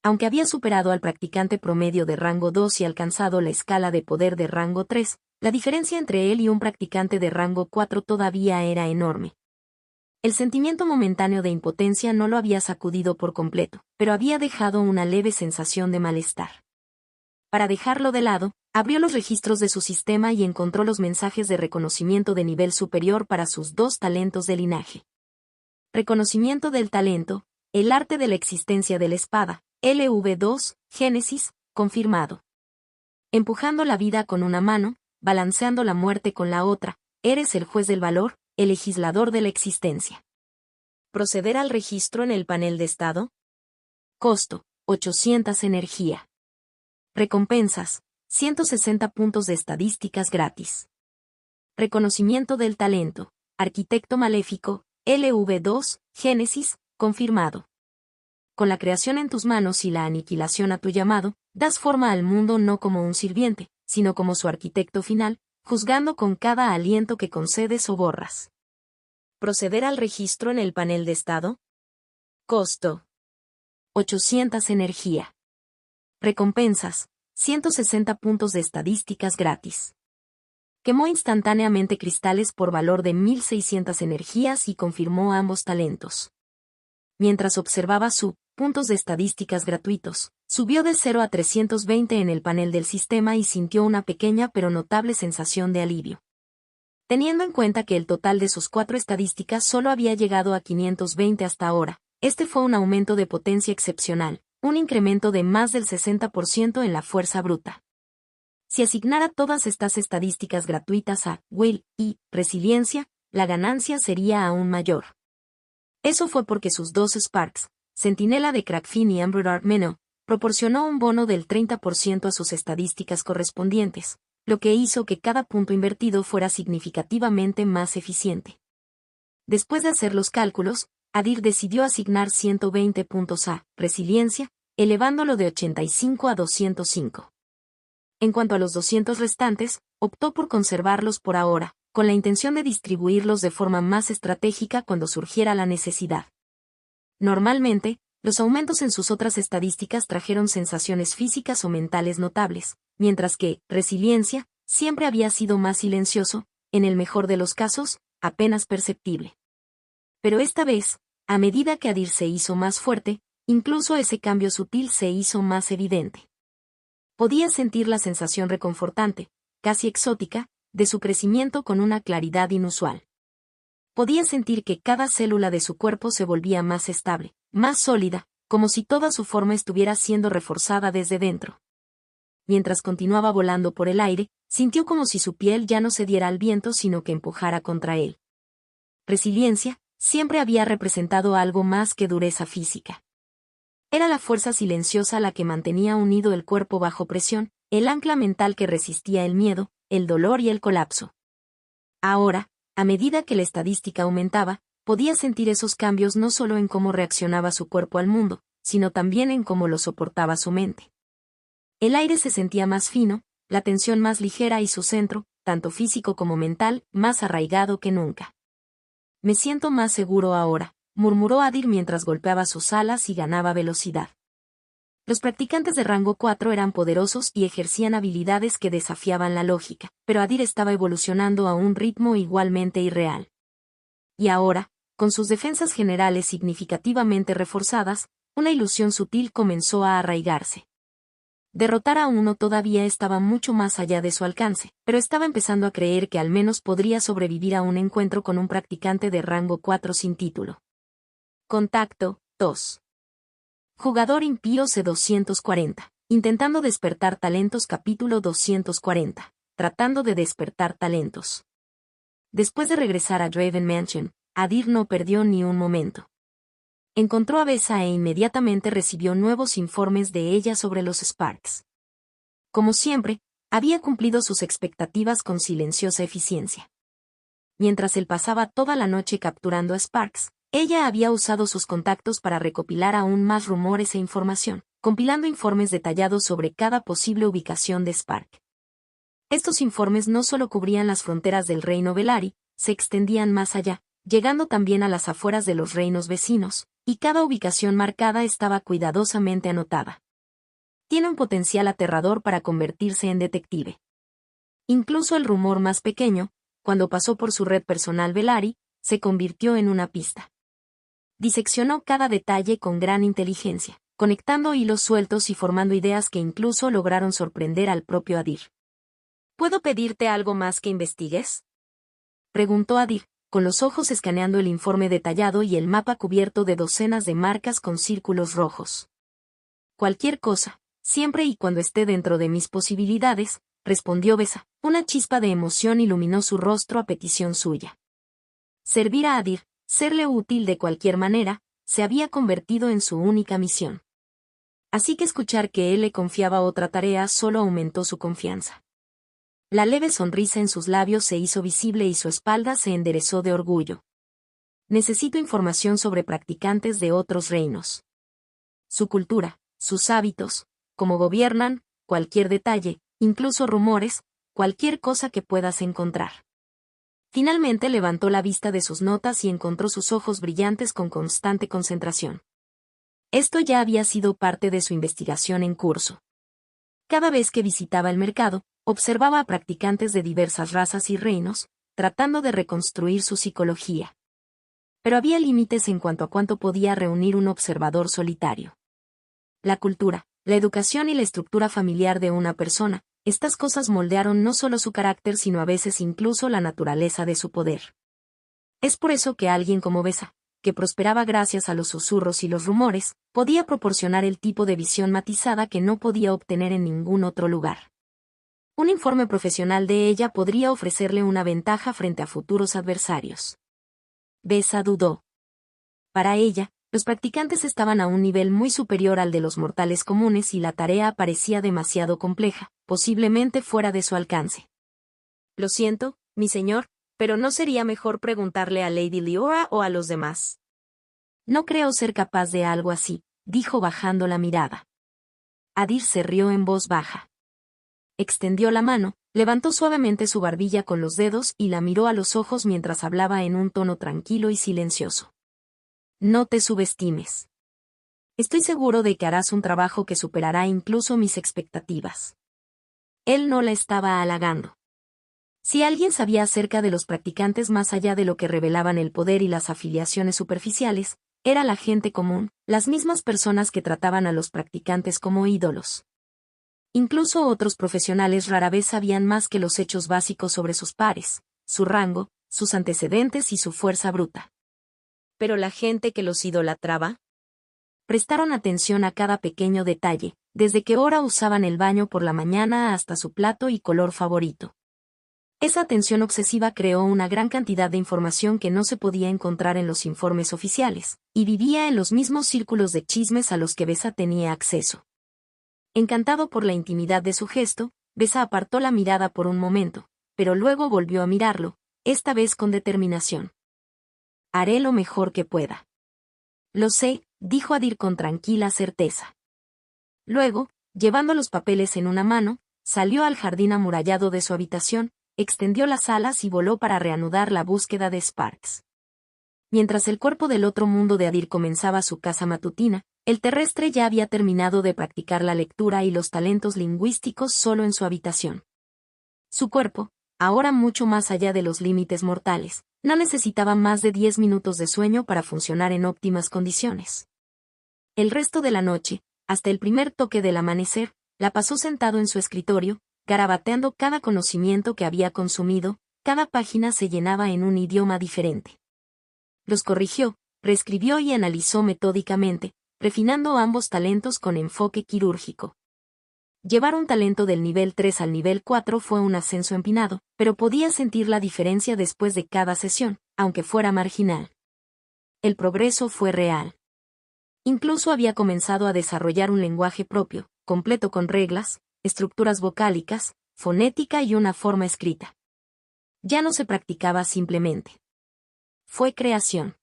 Aunque había superado al practicante promedio de rango 2 y alcanzado la escala de poder de rango 3, la diferencia entre él y un practicante de rango 4 todavía era enorme. El sentimiento momentáneo de impotencia no lo había sacudido por completo, pero había dejado una leve sensación de malestar. Para dejarlo de lado, abrió los registros de su sistema y encontró los mensajes de reconocimiento de nivel superior para sus 2 talentos de linaje. Reconocimiento del talento, el arte de la existencia de la espada, LV2, Génesis, confirmado. Empujando la vida con una mano, balanceando la muerte con la otra, eres el juez del valor, el legislador de la existencia. Proceder al registro en el panel de estado. Costo, 800 energía. Recompensas, 160 puntos de estadísticas gratis. Reconocimiento del talento, arquitecto maléfico, LV2, Génesis, confirmado. Con la creación en tus manos y la aniquilación a tu llamado, das forma al mundo no como un sirviente, sino como su arquitecto final, juzgando con cada aliento que concedes o borras. Proceder al registro en el panel de estado. Costo, 800 energía. Recompensas, 160 puntos de estadísticas gratis. Quemó instantáneamente cristales por valor de 1600 energías y confirmó ambos talentos. Mientras observaba su puntos de estadísticas gratuitos, subió de 0 a 320 en el panel del sistema y sintió una pequeña pero notable sensación de alivio. Teniendo en cuenta que el total de sus 4 estadísticas solo había llegado a 520 hasta ahora, este fue un aumento de potencia excepcional, un incremento de más del 60% en la fuerza bruta. Si asignara todas estas estadísticas gratuitas a Will y Resiliencia, la ganancia sería aún mayor. Eso fue porque sus 2 Sparks, Centinela de Crackfin y Amber Meno, proporcionó un bono del 30% a sus estadísticas correspondientes, lo que hizo que cada punto invertido fuera significativamente más eficiente. Después de hacer los cálculos, Adir decidió asignar 120 puntos a Resiliencia, elevándolo de 85 a 205. En cuanto a los 200 restantes, optó por conservarlos por ahora, con la intención de distribuirlos de forma más estratégica cuando surgiera la necesidad. Normalmente, los aumentos en sus otras estadísticas trajeron sensaciones físicas o mentales notables, mientras que Resiliencia siempre había sido más silencioso, en el mejor de los casos, apenas perceptible. Pero esta vez, a medida que Adir se hizo más fuerte, incluso ese cambio sutil se hizo más evidente. Podía sentir la sensación reconfortante, casi exótica, de su crecimiento con una claridad inusual. Podía sentir que cada célula de su cuerpo se volvía más estable, más sólida, como si toda su forma estuviera siendo reforzada desde dentro. Mientras continuaba volando por el aire, sintió como si su piel ya no cediera al viento sino que empujara contra él. Resiliencia siempre había representado algo más que dureza física. Era la fuerza silenciosa la que mantenía unido el cuerpo bajo presión, el ancla mental que resistía el miedo, el dolor y el colapso. Ahora, a medida que la estadística aumentaba, podía sentir esos cambios no solo en cómo reaccionaba su cuerpo al mundo, sino también en cómo lo soportaba su mente. El aire se sentía más fino, la tensión más ligera y su centro, tanto físico como mental, más arraigado que nunca. Me siento más seguro ahora, murmuró Adir mientras golpeaba sus alas y ganaba velocidad. Los practicantes de rango 4 eran poderosos y ejercían habilidades que desafiaban la lógica, pero Adir estaba evolucionando a un ritmo igualmente irreal. Y ahora, con sus defensas generales significativamente reforzadas, una ilusión sutil comenzó a arraigarse. Derrotar a uno todavía estaba mucho más allá de su alcance, pero estaba empezando a creer que al menos podría sobrevivir a un encuentro con un practicante de rango 4 sin título. Contacto 2. Jugador impío C240. Intentando despertar talentos. Capítulo 240. Tratando de despertar talentos. Después de regresar a Draven Mansion, Adir no perdió ni un momento. Encontró a Besa e inmediatamente recibió nuevos informes de ella sobre los Sparks. Como siempre, había cumplido sus expectativas con silenciosa eficiencia. Mientras él pasaba toda la noche capturando a Sparks, ella había usado sus contactos para recopilar aún más rumores e información, compilando informes detallados sobre cada posible ubicación de Spark. Estos informes no solo cubrían las fronteras del reino Velari, se extendían más allá, llegando también a las afueras de los reinos vecinos, y cada ubicación marcada estaba cuidadosamente anotada. Tiene un potencial aterrador para convertirse en detective. Incluso el rumor más pequeño, cuando pasó por su red personal Velari, se convirtió en una pista. Diseccionó cada detalle con gran inteligencia, conectando hilos sueltos y formando ideas que incluso lograron sorprender al propio Adir. ¿Puedo pedirte algo más que investigues?, preguntó Adir, con los ojos escaneando el informe detallado y el mapa cubierto de docenas de marcas con círculos rojos. Cualquier cosa, siempre y cuando esté dentro de mis posibilidades, respondió Besa. Una chispa de emoción iluminó su rostro a petición suya. Servir a Adir, serle útil de cualquier manera, se había convertido en su única misión. Así que escuchar que él le confiaba otra tarea solo aumentó su confianza. La leve sonrisa en sus labios se hizo visible y su espalda se enderezó de orgullo. Necesito información sobre practicantes de otros reinos. Su cultura, sus hábitos, cómo gobiernan, cualquier detalle, incluso rumores, cualquier cosa que puedas encontrar. Finalmente levantó la vista de sus notas y encontró sus ojos brillantes con constante concentración. Esto ya había sido parte de su investigación en curso. Cada vez que visitaba el mercado, observaba a practicantes de diversas razas y reinos, tratando de reconstruir su psicología. Pero había límites en cuanto a cuánto podía reunir un observador solitario. La cultura, la educación y la estructura familiar de una persona, estas cosas moldearon no solo su carácter sino a veces incluso la naturaleza de su poder. Es por eso que alguien como Besa, que prosperaba gracias a los susurros y los rumores, podía proporcionar el tipo de visión matizada que no podía obtener en ningún otro lugar. Un informe profesional de ella podría ofrecerle una ventaja frente a futuros adversarios. Besa dudó. Para ella, los practicantes estaban a un nivel muy superior al de los mortales comunes y la tarea parecía demasiado compleja, posiblemente fuera de su alcance. Lo siento, mi señor, pero ¿no sería mejor preguntarle a Lady Leora o a los demás? No creo ser capaz de algo así, dijo bajando la mirada. Adir se rió en voz baja. Extendió la mano, levantó suavemente su barbilla con los dedos y la miró a los ojos mientras hablaba en un tono tranquilo y silencioso. No te subestimes. Estoy seguro de que harás un trabajo que superará incluso mis expectativas. Él no la estaba halagando. Si alguien sabía acerca de los practicantes más allá de lo que revelaban el poder y las afiliaciones superficiales, era la gente común, las mismas personas que trataban a los practicantes como ídolos. Incluso otros profesionales rara vez sabían más que los hechos básicos sobre sus pares, su rango, sus antecedentes y su fuerza bruta. ¿Pero la gente que los idolatraba? Prestaron atención a cada pequeño detalle, desde qué hora usaban el baño por la mañana hasta su plato y color favorito. Esa atención obsesiva creó una gran cantidad de información que no se podía encontrar en los informes oficiales, y vivía en los mismos círculos de chismes a los que Besa tenía acceso. Encantado por la intimidad de su gesto, Besa apartó la mirada por un momento, pero luego volvió a mirarlo, esta vez con determinación. Haré lo mejor que pueda. Lo sé, dijo Adir con tranquila certeza. Luego, llevando los papeles en una mano, salió al jardín amurallado de su habitación, extendió las alas y voló para reanudar la búsqueda de Sparks. Mientras el cuerpo del otro mundo de Adir comenzaba su caza matutina, el terrestre ya había terminado de practicar la lectura y los talentos lingüísticos solo en su habitación. Su cuerpo, ahora mucho más allá de los límites mortales, no necesitaba más de 10 minutos de sueño para funcionar en óptimas condiciones. El resto de la noche, hasta el primer toque del amanecer, la pasó sentado en su escritorio, garabateando cada conocimiento que había consumido, cada página se llenaba en un idioma diferente. Los corrigió, reescribió y analizó metódicamente, refinando ambos talentos con enfoque quirúrgico. Llevar un talento del nivel 3 al nivel 4 fue un ascenso empinado, pero podía sentir la diferencia después de cada sesión, aunque fuera marginal. El progreso fue real. Incluso había comenzado a desarrollar un lenguaje propio, completo con reglas, estructuras vocálicas, fonética y una forma escrita. Ya no se practicaba simplemente. Fue creación.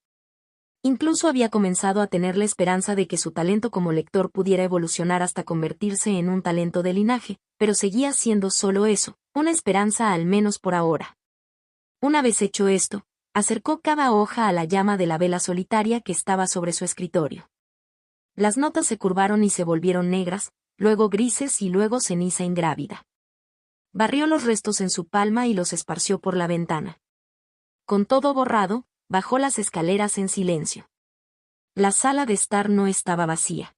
Incluso había comenzado a tener la esperanza de que su talento como lector pudiera evolucionar hasta convertirse en un talento de linaje, pero seguía siendo solo eso, una esperanza al menos por ahora. Una vez hecho esto, acercó cada hoja a la llama de la vela solitaria que estaba sobre su escritorio. Las notas se curvaron y se volvieron negras, luego grises y luego ceniza ingrávida. Barrió los restos en su palma y los esparció por la ventana. Con todo borrado, bajó las escaleras en silencio. La sala de estar no estaba vacía.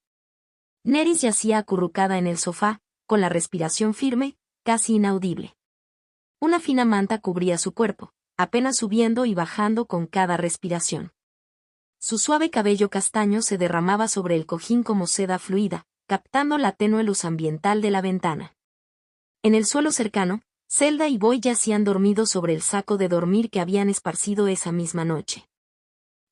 Nerys yacía acurrucada en el sofá, con la respiración firme, casi inaudible. Una fina manta cubría su cuerpo, apenas subiendo y bajando con cada respiración. Su suave cabello castaño se derramaba sobre el cojín como seda fluida, captando la tenue luz ambiental de la ventana. En el suelo cercano, Zelda y Boy yacían dormidos sobre el saco de dormir que habían esparcido esa misma noche.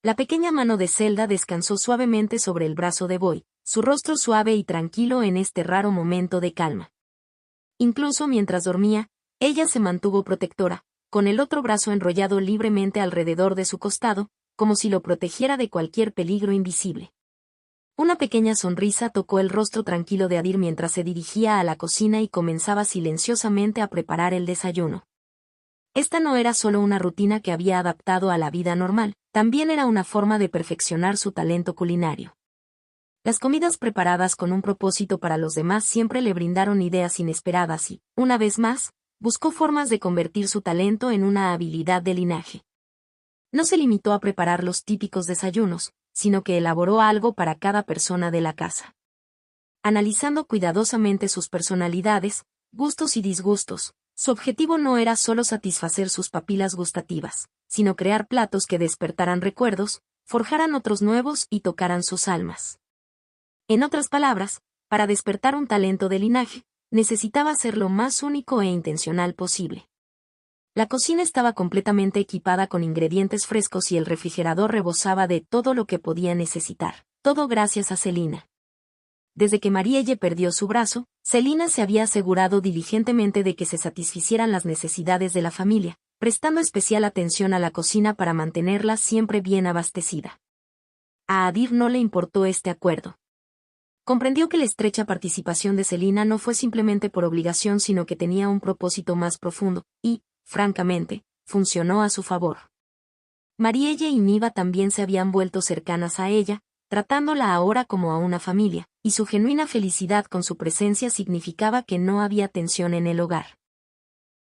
La pequeña mano de Zelda descansó suavemente sobre el brazo de Boy, su rostro suave y tranquilo en este raro momento de calma. Incluso mientras dormía, ella se mantuvo protectora, con el otro brazo enrollado libremente alrededor de su costado, como si lo protegiera de cualquier peligro invisible. Una pequeña sonrisa tocó el rostro tranquilo de Adir mientras se dirigía a la cocina y comenzaba silenciosamente a preparar el desayuno. Esta no era solo una rutina que había adaptado a la vida normal, también era una forma de perfeccionar su talento culinario. Las comidas preparadas con un propósito para los demás siempre le brindaron ideas inesperadas y, una vez más, buscó formas de convertir su talento en una habilidad de linaje. No se limitó a preparar los típicos desayunos, sino que elaboró algo para cada persona de la casa. Analizando cuidadosamente sus personalidades, gustos y disgustos, su objetivo no era solo satisfacer sus papilas gustativas, sino crear platos que despertaran recuerdos, forjaran otros nuevos y tocaran sus almas. En otras palabras, para despertar un talento de linaje, necesitaba ser lo más único e intencional posible. La cocina estaba completamente equipada con ingredientes frescos y el refrigerador rebosaba de todo lo que podía necesitar, todo gracias a Celina. Desde que Marielle perdió su brazo, Celina se había asegurado diligentemente de que se satisficieran las necesidades de la familia, prestando especial atención a la cocina para mantenerla siempre bien abastecida. A Adir no le importó este acuerdo. Comprendió que la estrecha participación de Celina no fue simplemente por obligación sino que tenía un propósito más profundo, y, francamente, funcionó a su favor. Marielle y Niva también se habían vuelto cercanas a ella, tratándola ahora como a una familia, y su genuina felicidad con su presencia significaba que no había tensión en el hogar.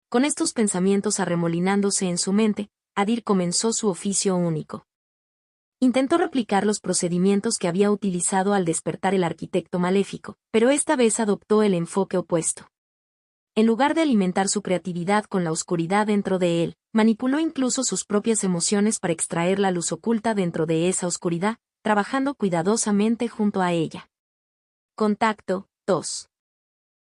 Con estos pensamientos arremolinándose en su mente, Adir comenzó su oficio único. Intentó replicar los procedimientos que había utilizado al despertar el arquitecto maléfico, pero esta vez adoptó el enfoque opuesto. En lugar de alimentar su creatividad con la oscuridad dentro de él, manipuló incluso sus propias emociones para extraer la luz oculta dentro de esa oscuridad, trabajando cuidadosamente junto a ella. Contacto 2.